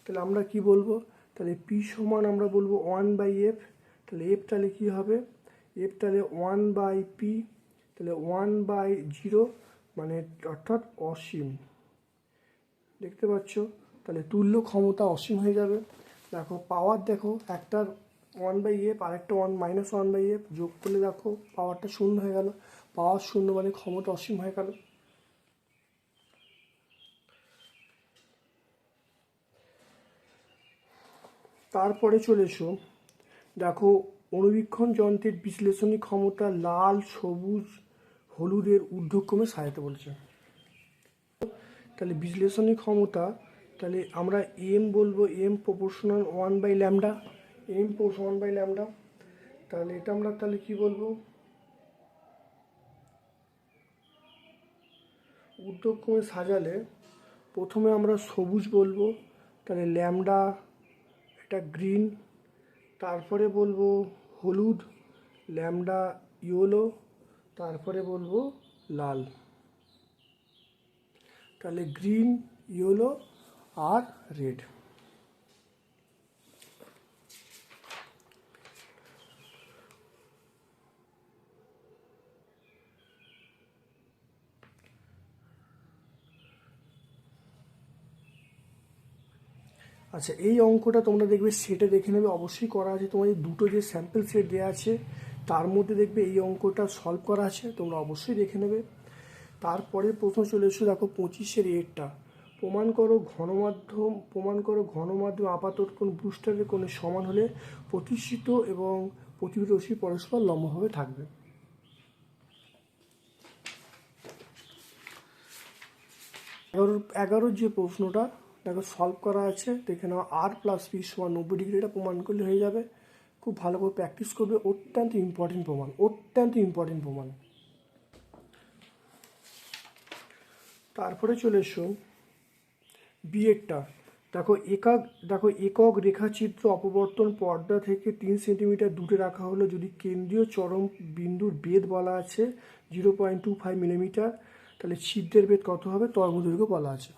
তাহলে আমরা কি বলবো, তাহলে P সমান আমরা বলবো 1/f, তাহলে F তাহলে কি হবে, F তাহলে 1/P, তাহলে 1/0 মানে অর্থাৎ অসীম, দেখতে পাচ্ছ। তাহলে তুল্য ক্ষমতা অসীম হয়ে যাবে। দেখো পাওয়ার দেখো একটার 1/f আর একটা মাইনাস 1/f যোগ করলে দেখো পাওয়ারটা 0 হয়ে গেল, পাওয়ার 0 মানে ক্ষমতা অসীম হয়ে গেল। তারপরে চলে এসো, দেখো অণুবীক্ষণ যন্ত্রের বিশ্লেষণী ক্ষমতা লাল, সবুজ, হলুদের ঊর্ধ্বক্রমে সাজাতে বলেছে। তাহলে বিশ্লেষণী ক্ষমতা, তাহলে আমরা এম বলবো, এম প্রপোর্শনাল 1/λ, এম প্রপোর্শনাল 1/λ। তাহলে এটা আমরা তাহলে কি বলবো, ঊর্ধ্বক্রমে সাজালে প্রথমে আমরা সবুজ বলবো, তাহলে ল্যামডা এটা গ্রিন, তারপরে বলবো হলুদ, ল্যামডা ইয়েলো, তারপরে বলবো লাল। তাহলে গ্রিন, ইয়েলো আর রেড। আচ্ছা, এই অঙ্কটা তোমরা দেখবে সেটে দেখে নেবে, অবশ্যই করা আছে, তোমাদের দুটো যে স্যাম্পল সেট দেওয়া আছে তার মধ্যে দেখবে এই অঙ্কটা সলভ করা আছে, তোমরা অবশ্যই দেখে নেবে। তারপরে প্রশ্ন চলে এসো, দেখো 25-এর এরটা, প্রমাণ করো ঘনমাধ্যম আপাতত কোণ ব্রুস্টারের কোণের সমান হলে প্রতিষ্ঠিত এবং প্রতিবিম্ব রশ্মি পরস্পর লম্বভাবে থাকবে। এগারোর যে প্রশ্নটা দেখো সলভ করা আছে, দেখে নাও R প্লাস P সমান 90 ডিগ্রি, এটা প্রমাণ করলে হয়ে যাবে। খুব ভালো করে প্র্যাকটিস করবে, অত্যন্ত ইম্পর্টেন্ট প্রমাণ। তারপরে চলে এসো বিয়েরটা, দেখো একক রেখাচিত্র অপবর্তন পর্দা থেকে 3 সেন্টিমিটার দূরে রাখা হলো যদি কেন্দ্রীয় চরম বিন্দুর বেধ বলা আছে 0.25 মিলিমিটার, তাহলে ছিদ্রের বেধ কত হবে, তরঙ্গদৈর্ঘ্য বলা আছে।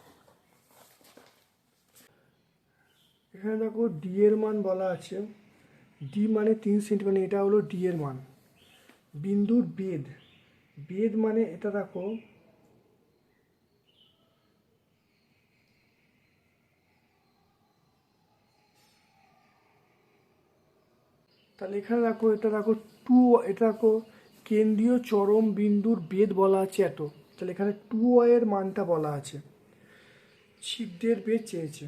এখানে দেখো ডি এর মান বলা আছে, ডি মানে 3 সেন্টিমিটার, এটা হলো ডি এর মান। বিন্দুর বেধ মানে এটা দেখো তাহলে এখানে দেখো এটা দেখো কেন্দ্রীয় চরম বিন্দুর বেদ বলা আছে এত, তাহলে এখানে 2y এর মানটা বলা আছে, ছিদ্রের বেদ চেয়েছে।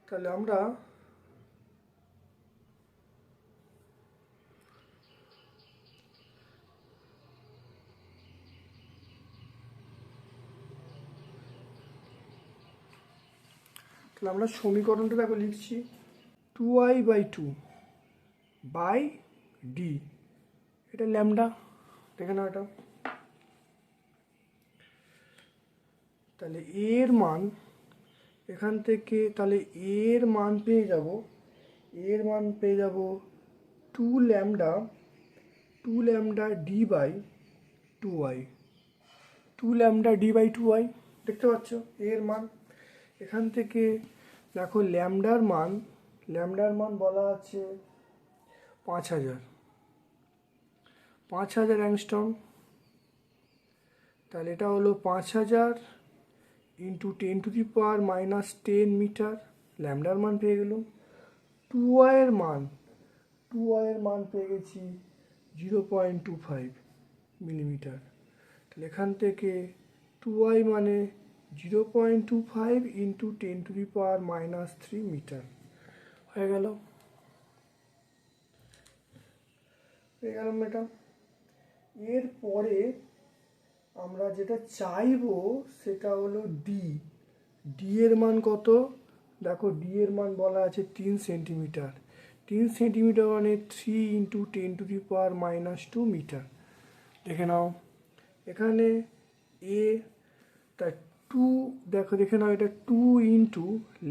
তাহলে আমরা সমীকরণটা দেখো লিখছি, 2i/2 বাই ডি, এটা ল্যামডা, দেখে নাও এটা। তাহলে এর মান এখান থেকে, তাহলে এর মান পেয়ে যাব 2 ল্যামডা d/2y, 2 ল্যামডা d/2y, দেখতে পাচ্ছ এর মান। এখান থেকে দেখো ল্যামডার মান বলা আছে 5000 অ্যাংস্ট্রম। তাহলে এটা হলো 5000 ইন্টু 10⁻⁻10 মিটার, ল্যামডার মান পেয়ে গেলাম। 2y এর মান পেয়ে গেছি 0.25 মিলিমিটার। তাহলে এখান থেকে 2y মানে 0.25 ইন্টু 10⁻³ মিটার হয়ে গেল ম্যাডাম। এরপরে আমরা যেটা চাইবো সেটা হলো ডি এর মান কত, দেখো ডি এর মান বলা আছে 3 সেন্টিমিটার, 3 সেন্টিমিটার মানে 3 ইন্টু 10⁻² মিটার, দেখে নাও। এখানে এ তাই 2, দেখে নাও এটা 2 ইন্টু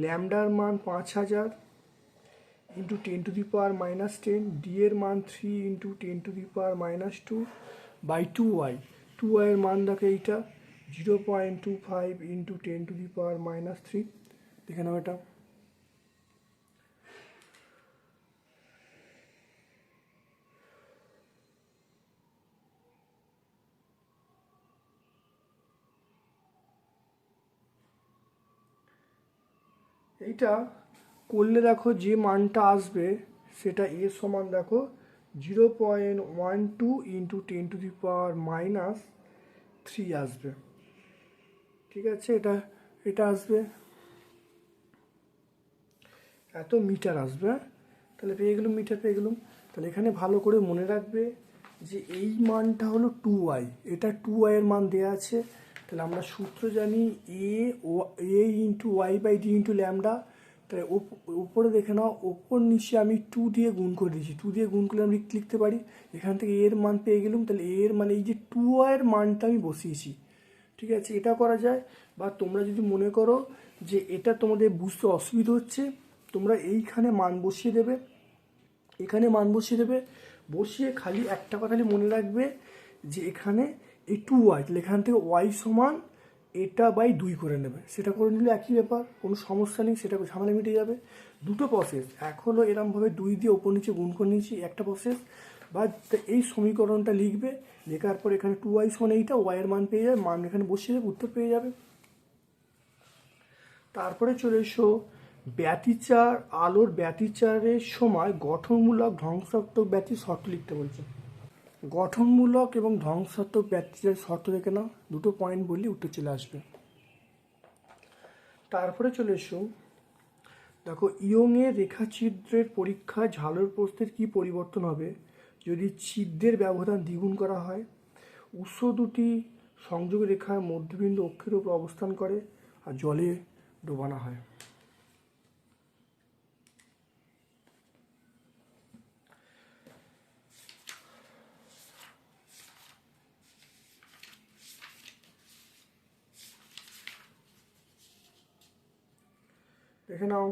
ল্যামডার মান 5000 ইন্টু 10⁻10, ডি এর মান 3 ইন্টু 10⁻² বাই 2y, 2y এর মান দেখো এইটা 0.25 ইন্টু 10⁻³ দেখে নাও এটা। এইটা করলে দেখো যে মানটা আসবে সেটা এ সমান দেখো 0.12 ইন্টু 10⁻³ আসবে, ঠিক আছে। এটা আসবে এত মিটার আসবে, তাহলে পেয়ে গেলাম। তাহলে এখানে ভালো করে মনে রাখবে যে এই মানটা হলো 2y, এটা 2y এর মান দেওয়া আছে। তাহলে আমরা সূত্র জানি A into Y by D into lambda. তাহলে উপরে দেখে নাও, ওপর নিচে আমি 2 দিয়ে গুণ করে দিয়েছি, 2 দিয়ে গুণ করলে আমি লিখতে পারি। এখান থেকে এর মান পেয়ে গেলাম, তাহলে এর মানে এই যে 2y এর মানটা আমি বসিয়েছি, ঠিক আছে। এটা করা যায়। বা তোমরা যদি মনে করো যে এটা তোমাদের বুঝতে অসুবিধা হচ্ছে, তোমরা এইখানে মান বসিয়ে দেবে, এখানে মান বসিয়ে দেবে, বসিয়ে খালি একটা কথা মনে রাখবে যে এখানে এই 2y, তাহলে এখান থেকে y সমান এটা বাই 2 করে নেবে, সেটা করে নিলে একই ব্যাপার, কোনো সমস্যা নেই, সেটা ঝামেলা মিটে যাবে। দুটো প্রসেস, এক হলো এরমভাবে 2 দিয়ে ওপর নিচে গুণ করে নিয়েছি একটা প্রসেস, বা এই সমীকরণটা লিখবে, লেখার পর এখানে 2y সমান এইটা, y এর মান পেয়ে যাবে, মান এখানে বসিয়ে দেবে, উত্তর পেয়ে যাবে। তারপরে চলে এসো ব্যতিচার, আলোর ব্যতিচারের সময় গঠনমূলক ধ্বংসাত্মক ব্যতির শর্ত লিখতে বলছে। গঠনমূলক এবং ধ্বংসাত্মক ব্যতিচারের শর্ত দেখে নাও, দুটো পয়েন্ট বললে উত্তর চলে আসবে। তারপরে চলে এসো, দেখো ইয়ংয়ের রেখাছিদ্রের পরীক্ষায় ঝালের প্রস্থের কী পরিবর্তন হবে যদি ছিদ্রের ব্যবধান দ্বিগুণ করা হয়। উৎস দুটি সংযোগ রেখার মধ্যবিন্দু অক্ষের উপর অবস্থান করে আর জলে ডোবানো হয়। দেখে নাও,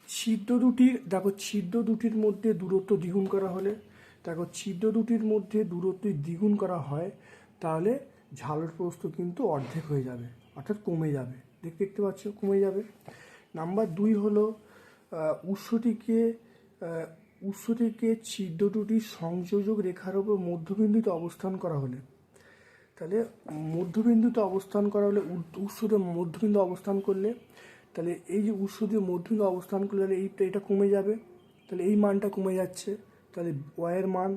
ছিদ্র দুটির মধ্যে দূরত্ব দ্বিগুণ করা হলে, দেখো ছিদ্র দুটির মধ্যে দূরত্ব দ্বিগুণ করা হয়, তাহলে ঝালের প্রস্থ কিন্তু অর্ধেক হয়ে যাবে, অর্থাৎ কমে যাবে, দেখতে পাচ্ছ কমে যাবে। নাম্বার 2 হলো উৎসটিকে ছিদ্র দুটির সংযোজক রেখার উপর মধ্যবিন্দুতে অবস্থান করা হলে, তাহলে মধ্যবিন্দুতে অবস্থান করা হলে উৎসতে মধ্যবিন্দু অবস্থান করলে, তাহলে এই যে উৎস দিয়ে মধ্যবিন্দু অবস্থান করলে তাহলে এটা কমে যাবে, তাহলে এই মানটা কমে যাচ্ছে, তাহলে ওয়াইয়ের মান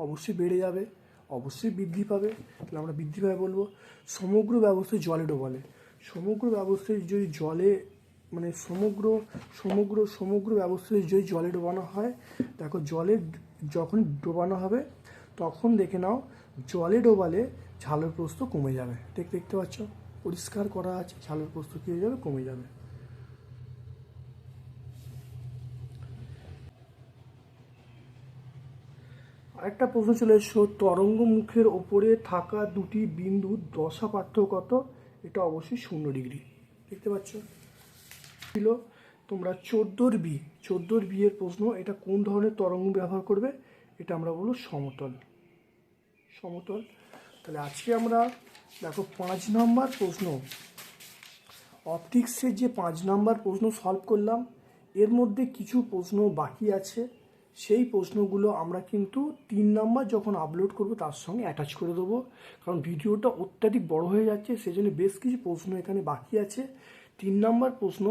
অবশ্যই বেড়ে যাবে, অবশ্যই বৃদ্ধি পাবে। তাহলে আমরা বৃদ্ধি পাবে বলবো। সমগ্র ব্যবস্থায় জলে ডোবালে, সমগ্র ব্যবস্থায় যদি জলে মানে সমগ্র ব্যবস্থায় যদি জলে ডোবানো হয়, দেখো জলে যখন ডোবানো হবে তখন দেখে নাও জলে ডোবালে ঝালের প্রস্থ কমে যাবে। দেখতে পাচ্ছ পরিষ্কার করা আছে, ঝালের প্রস্থ কী হয়ে যাবে, কমে যাবে। আরেকটা প্রশ্ন চলে এসছো, তরঙ্গ মুখের ওপরে থাকা দুটি বিন্দুর দশা পার্থক্য কত? এটা অবশ্যই 0 ডিগ্রি। দেখতে পাচ্ছ ছিল তোমরা 14 বিয়ের প্রশ্ন। এটা কোন ধরনের তরঙ্গ ব্যবহার করবে? এটা আমরা বলবো সমতল। তাহলে আজকে আমরা দেখো 5 নম্বর প্রশ্ন, অপটিক্সের যে 5 নম্বর প্রশ্ন সলভ করলাম। এর মধ্যে কিছু প্রশ্ন বাকি আছে, সেই প্রশ্নগুলো আমরা কিন্তু 3 নম্বর যখন আপলোড করব তার সঙ্গে অ্যাটাচ করে দেবো, কারণ ভিডিওটা অত্যাধিক বড় হয়ে যাচ্ছে, সেজন্য বেশ কিছু প্রশ্ন এখানে বাকি আছে। 3 নম্বর প্রশ্ন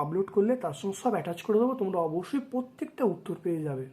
আপলোড করলে তার সঙ্গে সব অ্যাটাচ করে দেবো, তোমরা অবশ্যই প্রত্যেকটা উত্তর পেয়ে যাবে।